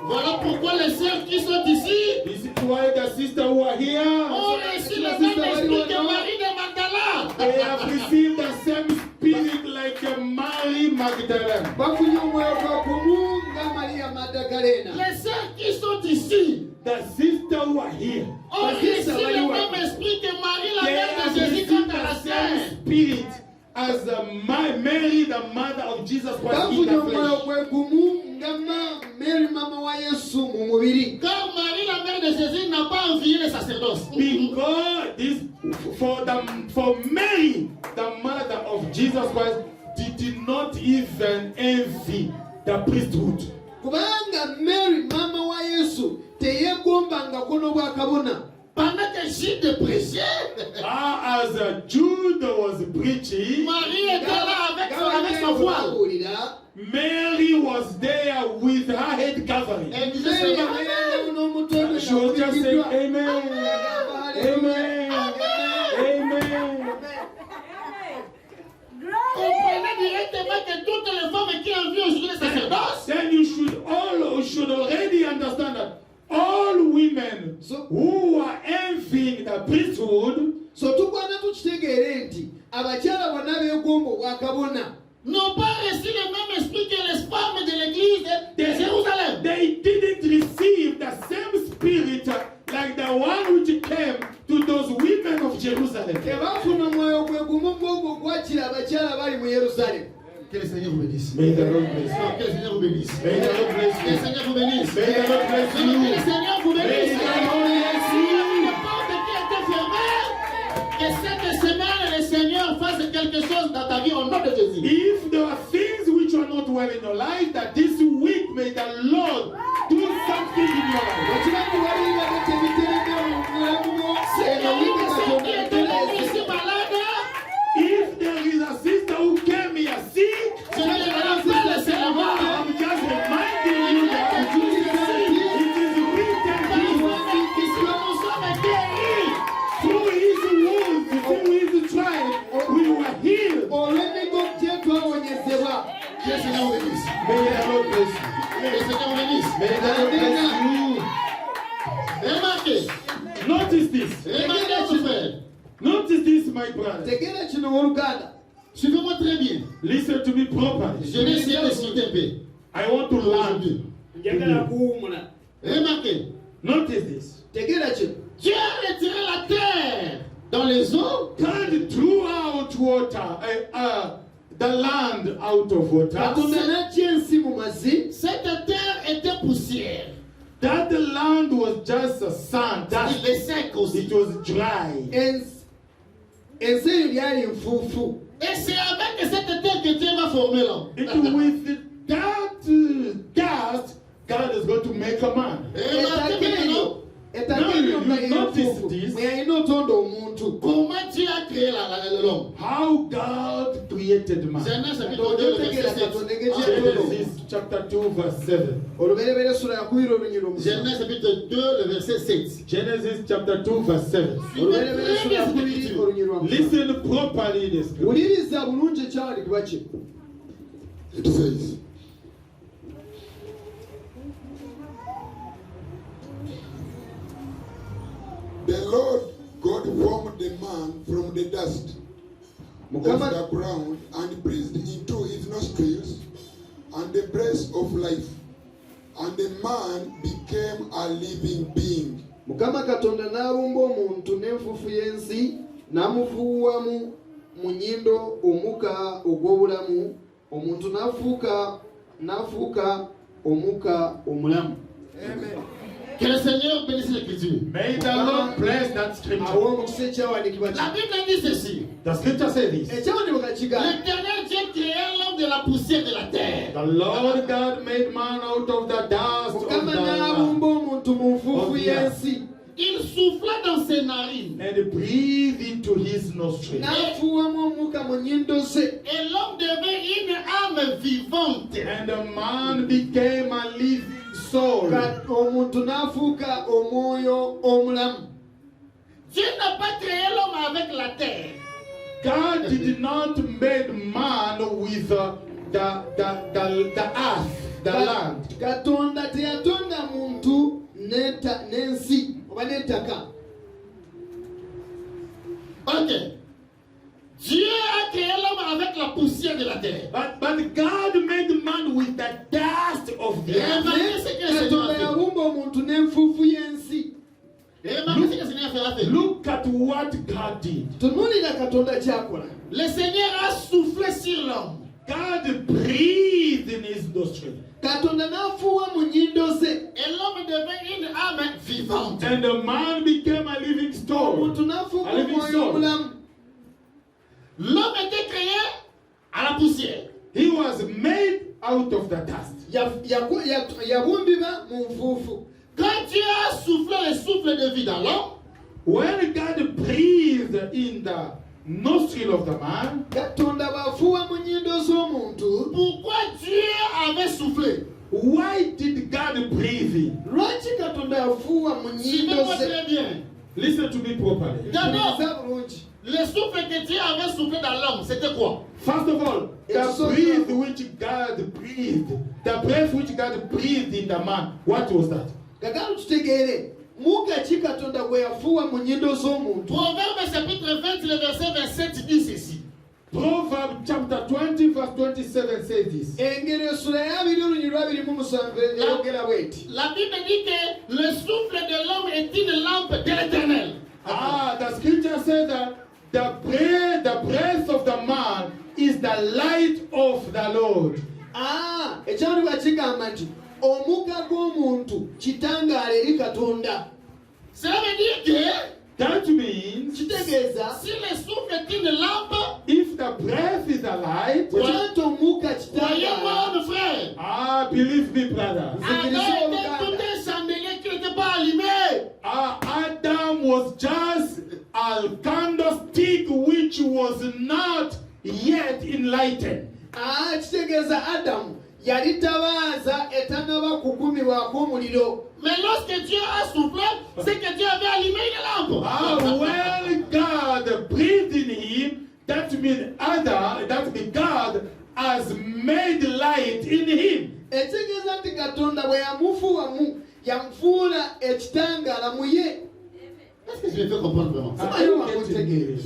Voilà pourquoi les sœurs qui sont ici This is why the sisters who are here, ont reçu le même esprit que Marie de Magdala. they have received the same spirit like Mary Magdalene. bafunye omwoyo gwe gumu nga Mariya Magdalena. Les sœurs qui sont ici The sisters who are here, ont reçu le même esprit que Marie, la they mère have de Jésus, received quand elle a the same spirit as Mary, the mother of Jesus Christ, in bafunye the omwoyo flesh. gwe gumu nga Mary mama wa Yesu mu mubiri. Car Marie, la mère de Jésus, n'a pas envié le sacerdoce. Because this, for Mary, the mother of Jesus Christ, did not even envy the priesthood. Kubanga Mary mama wa Yesu teyeegombangako n'obwakabona. Pendant que Jude prêchait, As Jude was preaching, Marie était là avec son voile. Gawulira, Mary was there with her head covering. Elle disait Mary seulement, yabeerangawo n'omutwe She was just saying, gwe Amen, Amen, Amen. comprenez directement que toutes les femmes qui ont vu aujourd'hui le sacerdoce, Then you should already understand that all women who are envying the priesthood, so tugwana tukitegeere nti abakyala bonna beegomba obwakabona. n'ont pas reçu le même esprit que les femmes de l'église de Jérusalem. they didn't receive the same spirit like the one which came to those women of Jerusalem. Tebaafuna omwoyo gwe gumu gw'ogwo gwakira abakyala bali mu Yerusaalemu. Que le Seigneur vous bénisse. May the Lord bless you. Que le Seigneur vous bénisse. May the Lord bless Que le you. Seigneur vous bénisse. May the Lord bless Que le you. Seigneur vous May bénisse. the Lord bless S'il y a you. une porte qui a été fermée, que cette semaine le Seigneur fasse quelque chose dans ta vie au nom de Jésus. If there are things which are not well in your life, that this week may the Lord do something in your life. Okimanyi waliibadde tebiteredde mu bulamu bwo, eno wiiki Ceux qui Katonda étaient mutereeze. ici malades, If there is a sister who came here sick, je ne les rappelle seulement. I'm just reminding you that it is written Puisque nous sommes guéris. through his wounds, through his trial, we were healed. Olw'emigo gye twawonyezebwa. Que le Seigneur vous bénisse. May the Lord bless you. Que le Seigneur vous bénisse. May the Lord bless you. Remarquez. Notice this. Remarquez, mon frère. Notice this, my brother. Tegeera kino owooluganda. Suivez-moi très bien. Listen to me properly. Je vais essayer de citer un peu. I want to learn. Njagala kuwummula. Remarquez. Notice this. Tegeera kino. Dieu a retiré la terre dans les eaux. God threw out water, the land out of water. Katonda n'aggya ensi mu mazzi. Cette terre était poussière. That land was just a sand, Il dust. est sec aussi. It was dry. Ensi eyo lyali nfuufu. Et c'est avec cette terre que Dieu va former l'homme. It with that dust, God is going to make a man. Remarquez maintenant Ettaka eryo nga you notice lyenfuufu. this? Bwe yalina otonda omuntu. comment Dieu a créé l'homme. How God created man. Genèse chapitre 2, le verset 7. Genesis chapter 2, verse 7. Olubereberye essula yakubiri olunyiri omusanvu. Genèse chapitre 2, le verset 7. Genesis chapter 2, verse 7. Olubereberye essula yakubiri olunyiri lwa musanvu. Listen properly this. Wuliriza bulungi ekyawandikibwa kino. It says, the Lord man from the dust of Mukama- the ground and breathed into his nostrils and the breath of life, and the man became a living being. Mukama Katonda n'alumba omuntu n'enfufu y'ensi n'amufuuwamu mu nnyindo omuka ogw'obulamu, omuntu n'afuuka omuka omulamu. Que le Seigneur bénisse l'écriture. May the Lord bless that scripture. Awo omukisa ekyawandiikibwa La Bible dit ceci. The scripture says this. ekyawandiikibwa kigamba L'Éternel Dieu créa l'homme de la poussière de la terre. The Lord God made man out of the dust of Mukama the land n'alumba omuntu mu nfuufu of the earth. y'ensi Il souffla dans ses narines. and breathed into his nostrils. n'afuuwamu omuka mu nnyindo ze, Et l'homme devint une âme vivante. And the man became a living soul. omuntu n'afuuka omwoyo omulamu. Dieu n'a pas créé l'homme avec la terre. God did not make man with the earth, the land. Katonda teyatonda muntu n'ensi oba n'ettaka. Ok. Dieu a créé l'homme avec la poussière de la terre. But God made man with the dust of the earth. Remarquez ce que le Seigneur Katonda a fait. yabumba omuntu n'enfuufu y'ensi. Remarquez ce que le Seigneur a fait. Look at what God did. Tunuulira Katonda ky'akola. Le Seigneur a soufflé sur l'homme. God breathed in his nostrils. Katonda n'afuuwa mu nnyindo ze, Et l'homme devint une âme vivante. And the man became a living soul. omuntu n'afuuka A living omwoyo soul. omulamu. L'homme était créé à la poussière. He was made out of the dust. Yabumbibwa mu nfuufu. Quand Dieu a soufflé le souffle de vie dans l'homme, When God breathed in the nostril of the man, Katonda bw'afuuwa mu nnyindo z'omuntu, pourquoi Dieu avait soufflé? why did God breathe in? lwaki Katonda yafuuwa mu nnyindo Suivez-moi ze? très bien. Listen to me properly. D'abord, Mpuliriza bulungi. le souffle que Dieu avait soufflé dans l'homme, c'était quoi? First of all, It's the so breath good. which God breathed, the breath which God breathed in the man, what was that? Kaakano tutegeere muka ki Katonda gwe yafuuwa mu nnyindo z'omuntu. Proverbe chapitre 20, le verset 27 dit ceci. Proverbs chapter 20 verse 27 says this. Engero essula ya 2:27 eyogera bw'eti. La Bible dit que le souffle de l'homme est une lampe de l'éternel. The scripture says that the breath of the man is the light of the Lord. Ekyawandibwa kigamba nti omuka gw'omuntu kitangaala eri Katonda. Cela veut dire que That means Kitegeeza si le souffle est une lampe, if the breath is a light, bw'anti omuka croyez-moi, kitangaala. mes frères, believe me, brothers. Adam était tout un chandelier qui n'était pas allumé. Adam was just a candlestick which was not yet enlightened. Kitegeeza Adamu yali tabaaza etannaba kugumibwako omuliro. Mais lorsque Dieu a soufflé, c'est que Dieu avait allumé une lampe. When God breathed in him, that means God has made light in him. Ekitegeeza nti Katonda bwe yamufuula ekitangaala mu ye. Est-ce que je me fais comprendre vraiment? Are you getting me?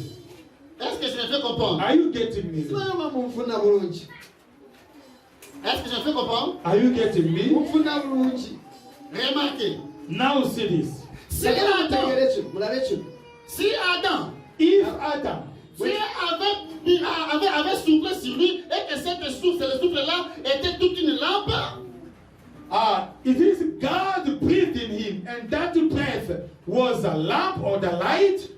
Est-ce que je me fais comprendre? Are you getting me? Simanyiba munfuna bulungi. Est-ce que je me fais comprendre? Are you getting me? Munfuna bulungi. Remarquez. Now see this. Si Sagala Adam, mutegeere kino, mulabe kino. si Adam, If Adam, Dieu avait soufflé sur lui et que ce souffle-là était toute une lampe, it is God breathed in him, and that breath was a lamp or the light.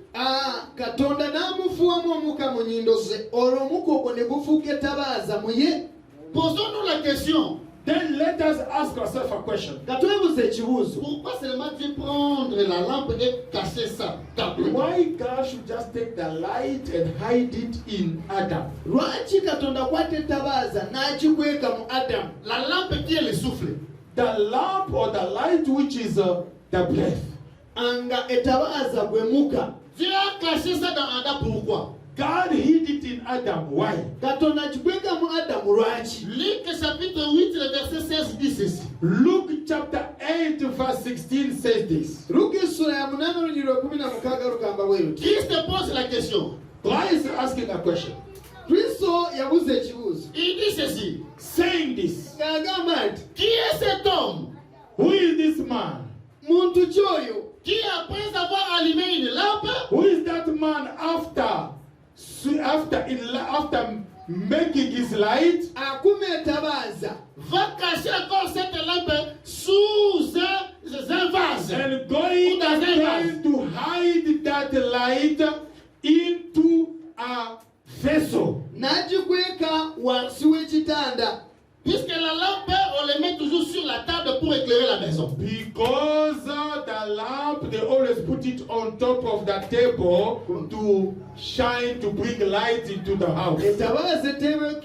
Katonda n'amufuuwamu omuka mu nnyindo ze, olwo omuka ogwo ne gufuuka ettabaaza mu ye. posons-nous la question. Then let us ask ourselves a question. Katwebuze ekibuuzo. Pourquoi seulement Dieu prendre la lampe et cacher ça? Why God should just take the light and hide it in Adam? Lwaki Katonda kwata ettabaaza n'akikweka mu Adamu? La lampe qui est le souffle. The lamp or the light which is the breath. Nga ettabaaza gwe muka. Dieu a caché ça dans Adam. Pourquoi? God hid it in Adam. Why? katonda kikweka mu adamu lwaki? Luc chapitre 8, le verset 16 dit ceci. Luke chapter 8 verse 16 says this. luka essula ya 8:16 lugamba bwe luti. Christ pose la question. Christ is asking a question. kristo yabuza ekibuuzo Il dit ceci. Saying this. ng'agamba nti Qui est cet homme Who is this man? muntu ki oyo qui, après avoir allumé une lampe, Who is that man after making his light? akuma etabaaza va cacher encore cette lampe sous un vase? And going to hide that light into a vessel. n'agikweka wansi w'ekitanda Puisque la lampe, on le met toujours sur la table pour éclairer la maison. Because the lamp, they always put it on top of the table to shine, to bring light into the house. etabaaza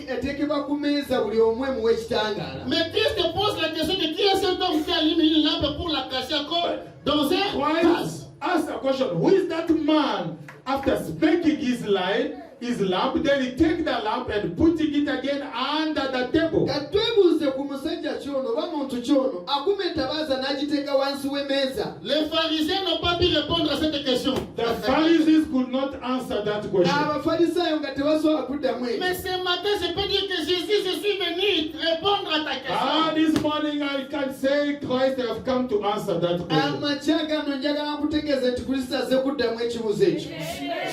eteekebwa ku meeza buli omu emu w'ekitangaala. Mais Christ pose la question de qui est cet homme qui allume une lampe pour la cacher encore dans un vase? Christ asked a question. Who is that man after making his lamp, then he take the lamp and putting it again under the table? katwebuuze ku musajja kyono oba muntu kyono akuma etabaaza n'agiteeka wansi w'emmeeza. Les pharisiens n'ont pas pu répondre à cette question. The Pharisees could not answer that question. abafalisaayo nga tebasobola kuddamu ekyo. Mais ce matin, je peux dire que Jésus, je suis venu répondre à ta question. This morning I can say Christ have come to answer that question. amakya gano njagala nkutegeeza nti kristo azze kuddamu ekibuuzo ekyo.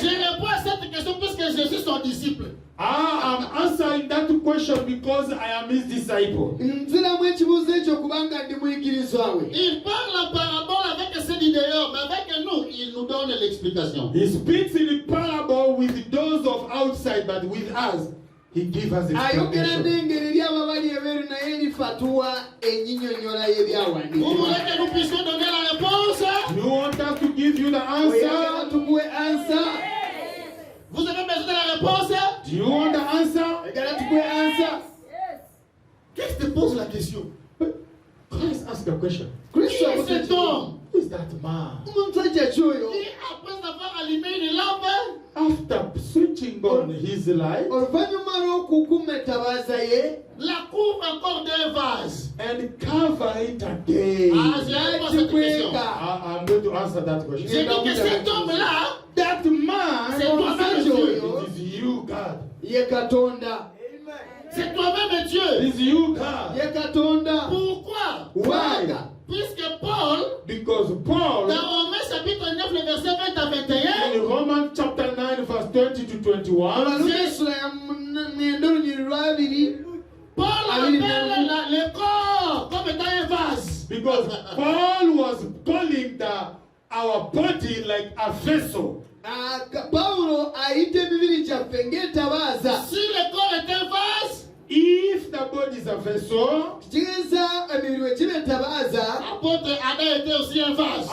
Je réponds à cette question puisque je suis son disciple. I'm answering that question because I am his disciple. nziramu ekibuuzo ekyo kubanga ndi muyigirizwa we. Il parle en parabole avec ceux du dehors, mais avec nous, il nous donne l'explication. He speaks in parable with those of outside, but with us, he gives us ayogera explanation. n'engeri eri ababali ebeeru naye erifatuwa ennyinnyonnyola Vous y'ebyawandiikibwa. voulez que nous puissions donner la réponse? You want us to give you the oyagala answer? tukuwe ansa? Vous avez besoin de la réponse? Do you want the answer? oyagala tukuwe ansa? Qu'est-ce que pose la question? Christ asked a question. Qui kristo est cet homme Who is that man? omusajja kyoyo qui, après avoir allumé une lampe, After switching on his light oluvannyuma lw'okukuma etabaaza ye la couvre encore d'un vase? and cover it again. Ah, j'ai répondu à cette question. n'agikweka. I'm going to answer that question. J'ai dit que cet homme-là, That man, c'est toi-même Dieu. it is you, God. ye katonda. C'est toi-même Dieu. It is you, God. ye katonda. Pourquoi? Why? Puisque Paul, Because Paul, dans Romains chapitre 9, le verset 20 à 21, in Romans chapter 9, verse 20 to 21, Luka essula ya mwenda olunyiri lwabiri. Paul appelle le corps comme étant un vase. because Paul was calling our body like a vessel. Pawulo ayita emibiri gyaffe ng'etabaaza. Si le corps est un vase, If the body is a vessel, kitegeeza emibiri bwe kiba etabaaza. l'apôtre Adam était aussi un vase.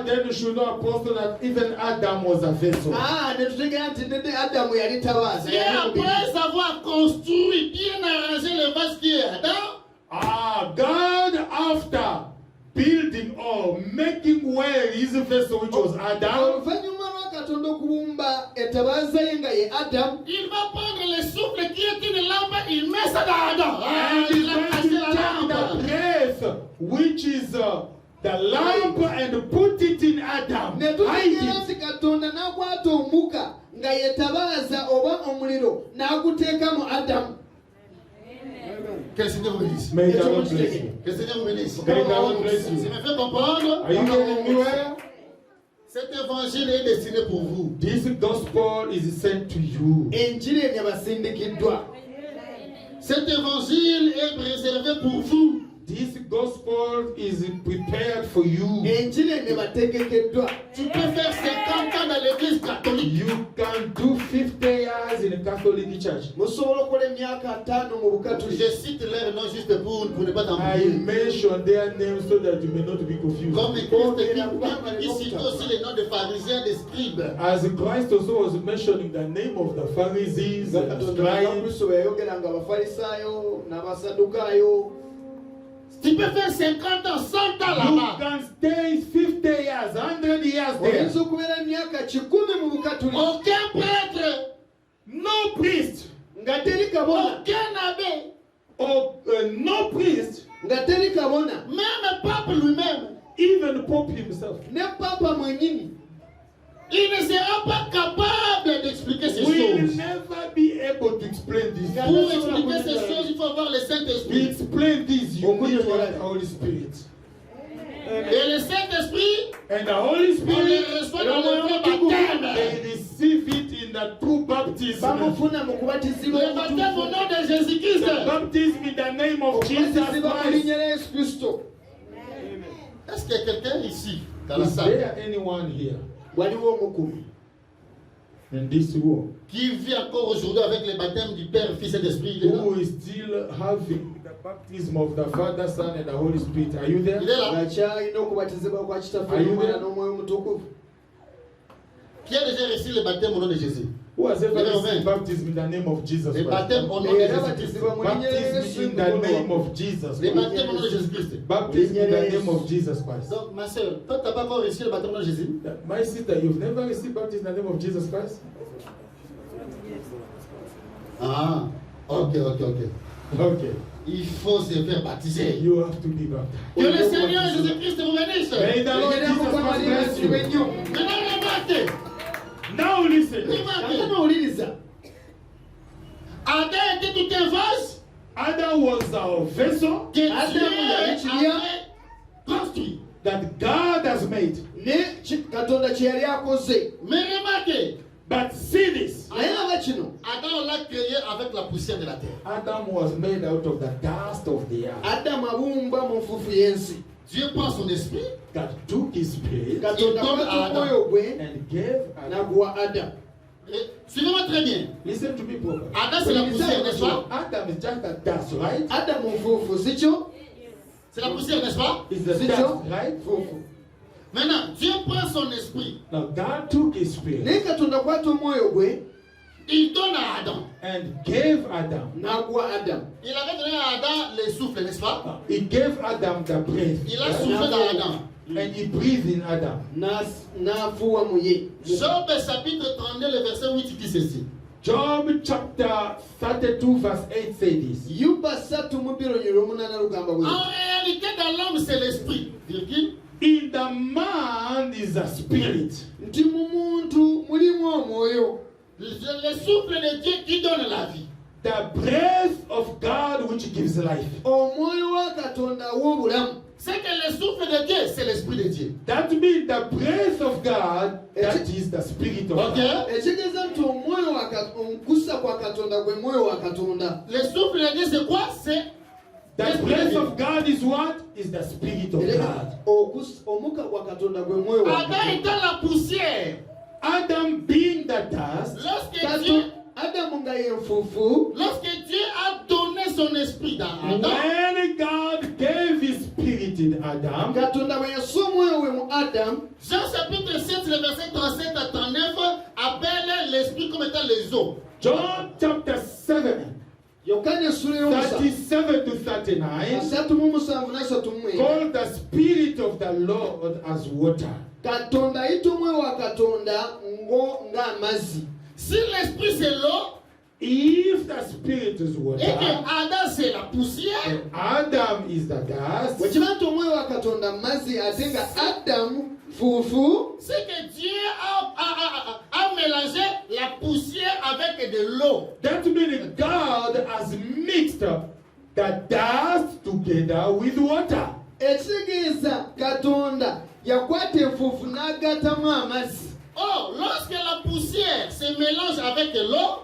then you should know, apostle, that even Adam was a vessel. Ne tutegeera nti ne adamu yali tabaaza. Et après avoir construit, bien arrangé le vase qui est Adam, God, after building or making well his vessel, which was Adam, oluvannyuma lwa katonda okubumba etabaaza ye nga ye adamu. il va prendre le souffle qui est une lampe, il met ça dans Adam. and Il he's a going caché to la take the lampe. breath, which is the lamp, and put it in Adam. ne Hide tutegeera it. nti katonda n'akwata omuka nga ye tabaaza oba omuliro n'aguteeka mu adamu. Que le Seigneur vous bénisse. May the Lord bless you. Que le Seigneur vous bénisse. May the Lord bless Ça you. me fait comprendre. Are you getting anywhere? Cet évangile est destiné pour vous. This gospel is sent to you. enjiri eno yabasindikiddwa. Cet évangile est réservé pour vous. This gospel is prepared for you. enjiri eno ebategekeddwa. Tu peux faire 50 ans dans l'église catholique. You can do 50 years in a Catholic church. musobola okukola emyaka 5 mu bukatuliki. Je cite leur nom juste pour ne pas I t'embrouiller. mention their names so that you may not be confused. Comme Christ qui cite aussi les noms des pharisiens, des scribes. As Christ also was mentioning the name of the Pharisees and scribes. kristo bwe yayogeranga abafalisaayo n'abasadukaayo. Tu peux faire 50 ans, 100 ans You là-bas. can stay 50 years, 100 years there. oyinza okubeera emyaka 10 mu bukatuliki. Aucun prêtre Even Pope himself. ne papa mwenyini Il ne sera pas capable d'expliquer ces Will choses. never be able to explain this. Pour expliquer ces choses, il faut avoir le To Saint-Esprit. explain this, you need to have the Holy Spirit. Et le Saint-Esprit, And the Holy Spirit, on les reçoit dans le vrai baptême. they receive it in the true baptism. bamufuna mu kubatizibwa Le baptême au nom de Jésus-Christ. The baptism in the name of Jesus okubatizibwa mu Christ. linnya lya yesu kristo. Est-ce qu'il y a quelqu'un ici, dans la Is salle, there anyone here waliwo omukumi in this room qui vit encore aujourd'hui avec le baptême du Père, Fils et d'Esprit? Il est là. who is still having the baptism of the Father, Son, and the Holy Spirit? Are you there? Il est là. ngakyalina okubatizibwa kwa kitaffe Are you n'omwana there? n'omwoyo mutukuvu. Qui a déjà reçu le baptême au nom de Jésus? Who has ever Amen. received baptism in the name of Jesus Le Christ? baptême au nom de Era Jésus-Christ. batizibwa mu linnya lya yesu Baptism in the name of Jesus Le Christ. baptême au nom de Jésus-Christ. Baptism in the name of Jesus Christ. Donc, ma soeur, toi, tu n'as pas encore reçu le baptême au nom de Jésus? My sister, you've never received baptism in the name of Jesus Christ? Ah, ok. Okay. Il faut se faire baptiser. You have to be baptized. Que le Seigneur Jésus-Christ vous bénisse. May the Lord Era Jesus Mukama Christ bless aliyeesibwa you. ennyo. Maintenant, remarquez. Now listen. Kaakano owuliriza. Adam était tout un vase Adam was a vessel que Adam Dieu yali kirya avait construit. that God has made. ne katonda kye yali akoze. Mais remarquez, But see this. naye laba kino Adam l'a créé avec la poussière de la terre. Adam was made out of the dust of the earth. adamu abumba mu nfuufu y'ensi. Dieu prend son esprit God took his spirit katonda Il donne à kwata Adam. omwoyo gwe and gave Adam. n'aguwa adamu. et suivez-moi très bien. Listen to me properly. Adam c'est la poussière, n'est-ce pas? Adam is just the dust, right? adamu nfuufu si kyo? C'est la poussière, n'est-ce pas? It's the si dust, kyo? right? nfuufu. Maintenant, Dieu prend son esprit, Now God took his spirit naye katonda kwata omwoyo gwe il donne à Adam. and gave Adam. n'aguwa adamu. Il avait donné à Adam le souffle, n'est-ce pas? Now, he gave Adam the breath. Il a right? soufflé dans Adam. And he breathed in Adam. n'afuuwa mu ye. Job chapitre 32, le verset 8 dit ceci. Job chapter 32 verse 8 say this. yuba 3 mu bironyi lw'omunaana lugamba bwe. En réalité, dans l'homme, c'est l'esprit. Virgule. In the man is a spirit. nti mu muntu mulimu omwoyo. Le souffle de Dieu qui donne la vie. The breath of God which gives life. omwoyo wa katonda w'obulamu. C'est que le souffle de Dieu, c'est l'esprit de Dieu. That means the breath of God, that is the spirit of Ok? God. ekitegeeza nti omwoyo okussa kwa katonda gwe mwoyo wa katonda. Le souffle de Dieu, c'est quoi? C'est The l'esprit de breath Dieu. of God is what? Is the spirit of God. Omukka gwa katonda gwe mwoyo wa Adam katonda. étant la poussière. Adam being the dust, Lorsque Dieu, adamu nga ye nfuufu. lorsque Dieu a donné son esprit dans Adam, when God gave his spirit in Adam, katonda bwe yassa omwoyo we mu adamu. Jean chapitre 7, le verset 37 à 39, appelle l'esprit comme étant les eaux. John chapter 7, yokaana essula y'omusa 37 to 39, 37:31 called the spirit of the Lord as water. katonda ayita omwoyo wa katonda ng'amazzi. Si l'esprit c'est l'eau, If the spirit is et que water, Adam c'est la poussière, and Adam is the dust, bwekiba nti omwoyo wa katonda mazzi ate nga adamu fuufu. c'est que Dieu a mélangé la poussière avec de l'eau. that means God has mixed the dust together with water. ekitegeeza katonda yakwata enfuufu n'agattamu amazzi. Oh, lorsque la poussière se mélange avec l'eau,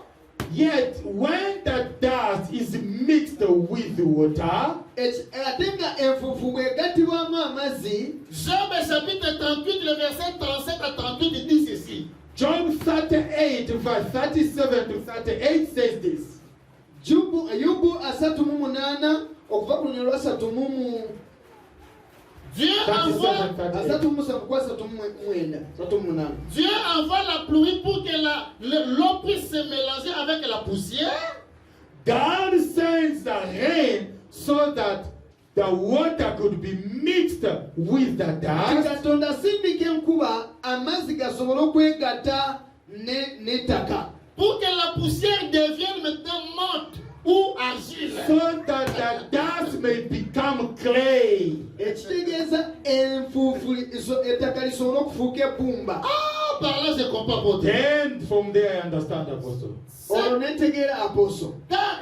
Yet when the dust is mixed with water, ate nga enfuufu bw'egattibwamu amazzi. Job chapitre 38, le verset 37 à 38 dit ceci. Job 38 verse 37 to 38 says this. Ayubu 38 okuva ku lunyolo lwa 3 Dieu envoie, 37:39. Dieu envoie la pluie pour que l'eau puisse se mélanger avec la poussière. God sends the rain so that the water could be mixed with the dust. katonda asindika enkuba amazzi gasobole okwegatta n'ettaka. Pour que la poussière devienne maintenant morte. ou argile. so that the dust may become clay. ekitegeeza ettaka lisobole okufuuka ebbumba. Ah, par là, je comprends votre. Then from there I understand, Apostle. olwo netegeera aposo. Quand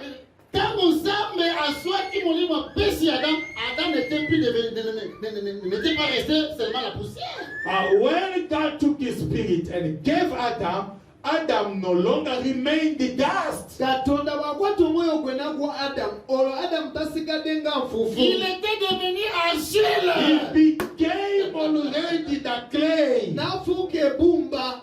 Nzambe aswaki molimo pesi Adam n'était plus n'était pas resté seulement la poussière. When God took his spirit and gave Adam, Adam no longer remained the dust. katonda bw'akwata omwoyo gwe nagwa adamu olwo adamu tasigadde nga nfuufu. Il était devenu argile. He became already the clay. n'afuuka ebbumba.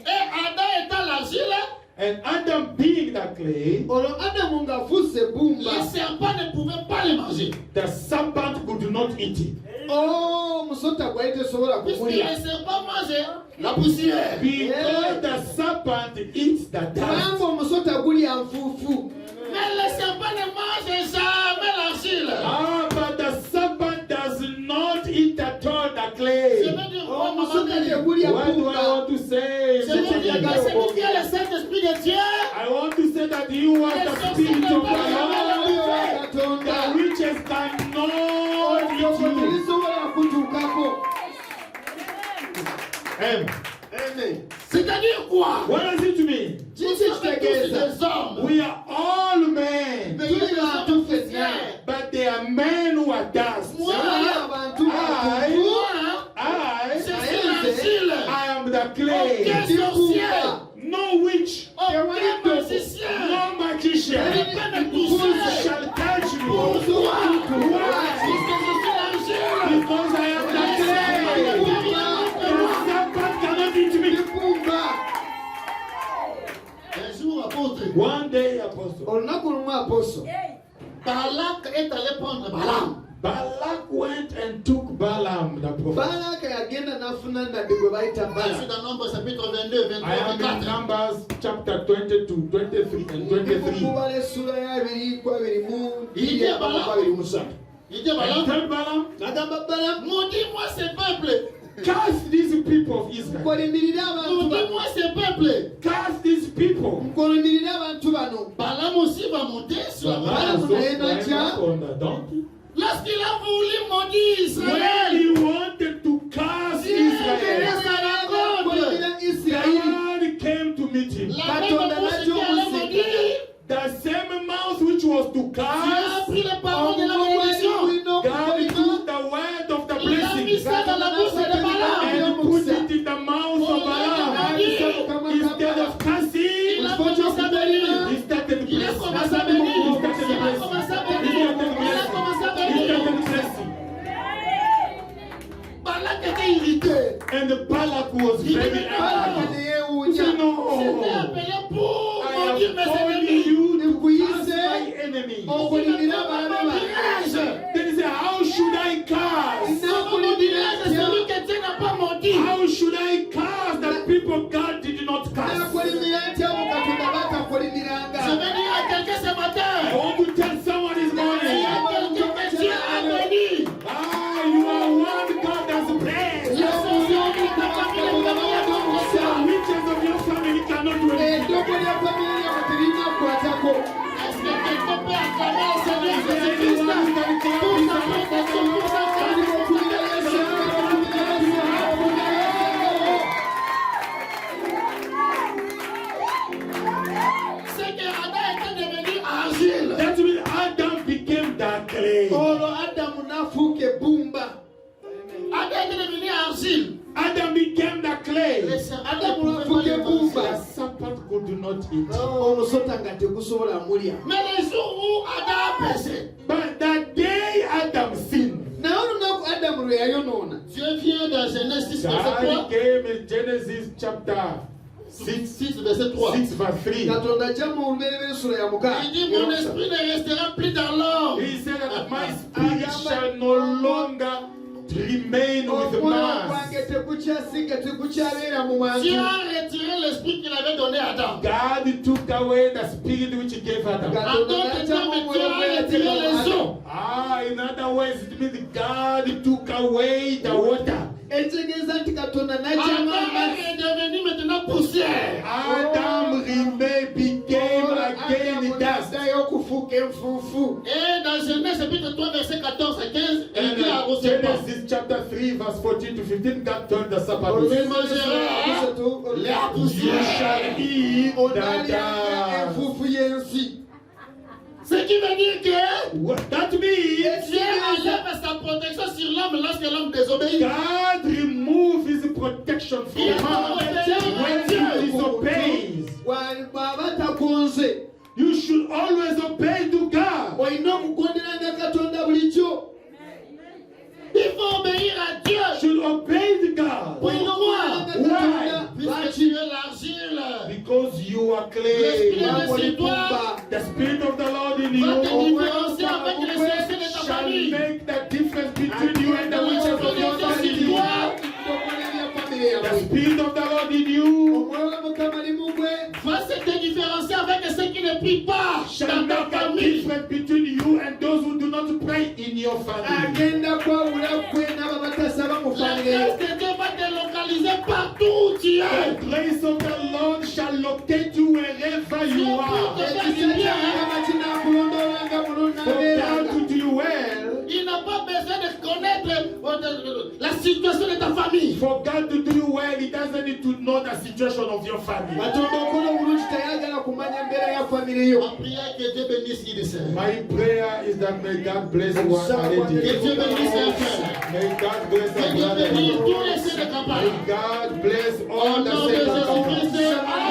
Et Adam étant l'argile, And Adam being the clay, olwo adamu ng'afuuse les ebbumba. serpents ne pouvaient pas le manger. the serpent could not eat it. omusota gwali tesobola Puisque kumulya. les serpents mangent la poussière. Because the serpent eats the dust. kubanga omusota gulya nfuufu. Mais les serpents ne mangent jamais l'argile. But the serpent does not eat at all the Je clay. veux dire, omusota maman, tegulya What do I bbumba. want to say? je veux dire que c'est lui qui est le Saint-Esprit de Dieu. I want to say that you are the spirit of the Omwoyo wa Lord. katonda. The witches cannot eat you. terisobola kutuukako. C'est-à-dire quoi? What does it mean? kiki Nous sommes tous kitegeeza? des hommes. We are all men, Mais tuli il y a bantu des ffenna. but they are men who are dust. Moi, Tuli abantu I, batuufu. I, je suis l'argile. I am the clay. Aucun sorcier, No witch, aucun magicien, no magician ne peut toucher. shall touch me. Pourquoi? Why? Puisque je suis l'argile. Because I am the clay. The serpent cannot eat me. Un jour, apôtre, One day, Apostle, olunaku lumu aposo Balak est allé prendre Balaam. Balak went and took Balaam the prophet. balaka yagenda n'afuna nabbi gwe bayita Je bala. suis dans Nombre chapitre 22, 23, I am in 24. Numbers chapter 22, 23 and 23. mubala essula ya 2:23. Il dit à Balaam, il dit à And Balaam, tell Balaam, n'agamba bala maudis-moi ces peuples, curse these people of Israel. nkolimirire abantu bano. maudis-moi ces peuples. Curse these people. nkolimirire abantu bano. Balaam aussi va monter sur la Balaam balance. also climbed up on the donkey. Lorsqu'il a voulu maudire When Israël, he wanted to curse Israel, Nkolimira Isirayiri. God came to meet him. la même bouche qui allait maudire, The same mouth which was to Dieu a curse, pris les paroles de la bénédiction. God took the word of the Il a mis blessing ça dans la bouche de Balaam. and put it in the mouth of Balaam. Instead of cursing, Il a commencé à bénir. he started Il a blessing. commencé à bénir. He started Il a commencé à blessing. bénir. Il a commencé à He bénir. started blessing. Balak était irrité. And Balak was very balaka angry. ne He yeewuunya. said, C'était no, appelé pour I maudire am mes calling ennemis. you to Nkuyise curse my enemies. okulimira abalabe bange. Then he said, how should I curse? Maudire celui que Dieu n'a pas maudit. How should I curse the people God did not curse? nakolimira ntya abo katonda Je batakolimiranga. vais dire à quelqu'un ce I matin. want to tell someone this Il y a morning. quelqu'un que Dieu a béni. You are one God has blessed. La sorcellerie de ta famille ne peut rien contre The ça. witches of your family cannot do anything. Eddogo lya famire lyabo teririna kukwatako. Est-ce que quelqu'un peut acclamer le Seigneur Is there Jésus-Christ anyone who can clap pour his sa hands? protection, pour sa Bali grâce? bakulira Yesu, bakulira Yesu, bakulira Yesu. C'est que Adam était devenu argile. That means Adam became the clay. olwo adamu n'afuuka ebbumba. Adam était devenu argile. Adam became the clay. Les serpents ne Adamu pouvaient pas n'afuuka le ebbumba. The manger. serpent could not eat. omusota nga tegusobola mulya. Mais le jour où Adam a péché, But the day Adam sinned, naye olunaku adamu lwe yayonoona. Dieu vient dans Genèse 6, verset God 3. came in Genesis chapter 6, 6, verset 3. 6 verse 3. katonda ajja mu lubeerera essula ya Il dit, mon mukaaga. esprit ne restera plus dans l'homme. He said that my spirit shall no longer remain with omwoyo man. gwange tegukyasiga tegukyabeera mu Dieu bantu. a retiré l'esprit qu'il avait donné à Adam. God took away the spirit which he gave Adam. katonda Attends, n'aggyamu mais omwoyo Dieu gwe a retiré yateeka mu les Adamu. eaux. In other words, it means God took away the water. ekitegeeza nti katonda n'aggyamu Adam amazzi. est devenu maintenant poussière. Adam became again dust. chapter 3, verse 14 to 15, God told the serpent, Tu mangeras la you poussière. shall eat the onalyanga dust. enfuufu y'ensi. Ce qui veut dire que What that means, Dieu enlève sa protection sur l'homme lorsque l'homme désobéit. God remove his protection from man when he disobeys. Bw'aba tagonze, You should always obey to God. olina okugonderanga Katonda bulijjo. Il faut obéir à Dieu. You should obey to God. Olina okugonderanga Katonda. Puisque tu es l'argile. Because you are L'esprit clay. de sur toi The Spirit of the Lord in va te you différencier avec les sorciers de ta shall famille. make the difference between you and the witches of your family. The Spirit of the Lord in you Omwoyo wa Mukama ali mu gwe. Va se te différencier avec ceux qui ne prient pas shall dans ta make a famille. difference between you and those who do not pray in your family. Agenda kwawula gwe n'abo batasaba mu La famire yo. grâce de Dieu va te localiser partout où tu The es. grace of the Lord shall locate you wherever you are. Ekisa kya Mukama kinaakulondoolanga bulungi For God n'abeeranga. to do you well, Il n'a pas besoin de connaître la situation de ta famille. for God to do you well, He doesn't need to know the situation of your family. Katonda okola obulungi tayagala kumanya embeera ya famire yo. Ma prière que Dieu bénisse Idrissa. My prayer is that may God bless one Que Dieu already. bénisse un frère. May God bless Que a Dieu brother. bénisse tous les saints de campagne. May God bless Au all nom the de saints of Jésus-Christ, God.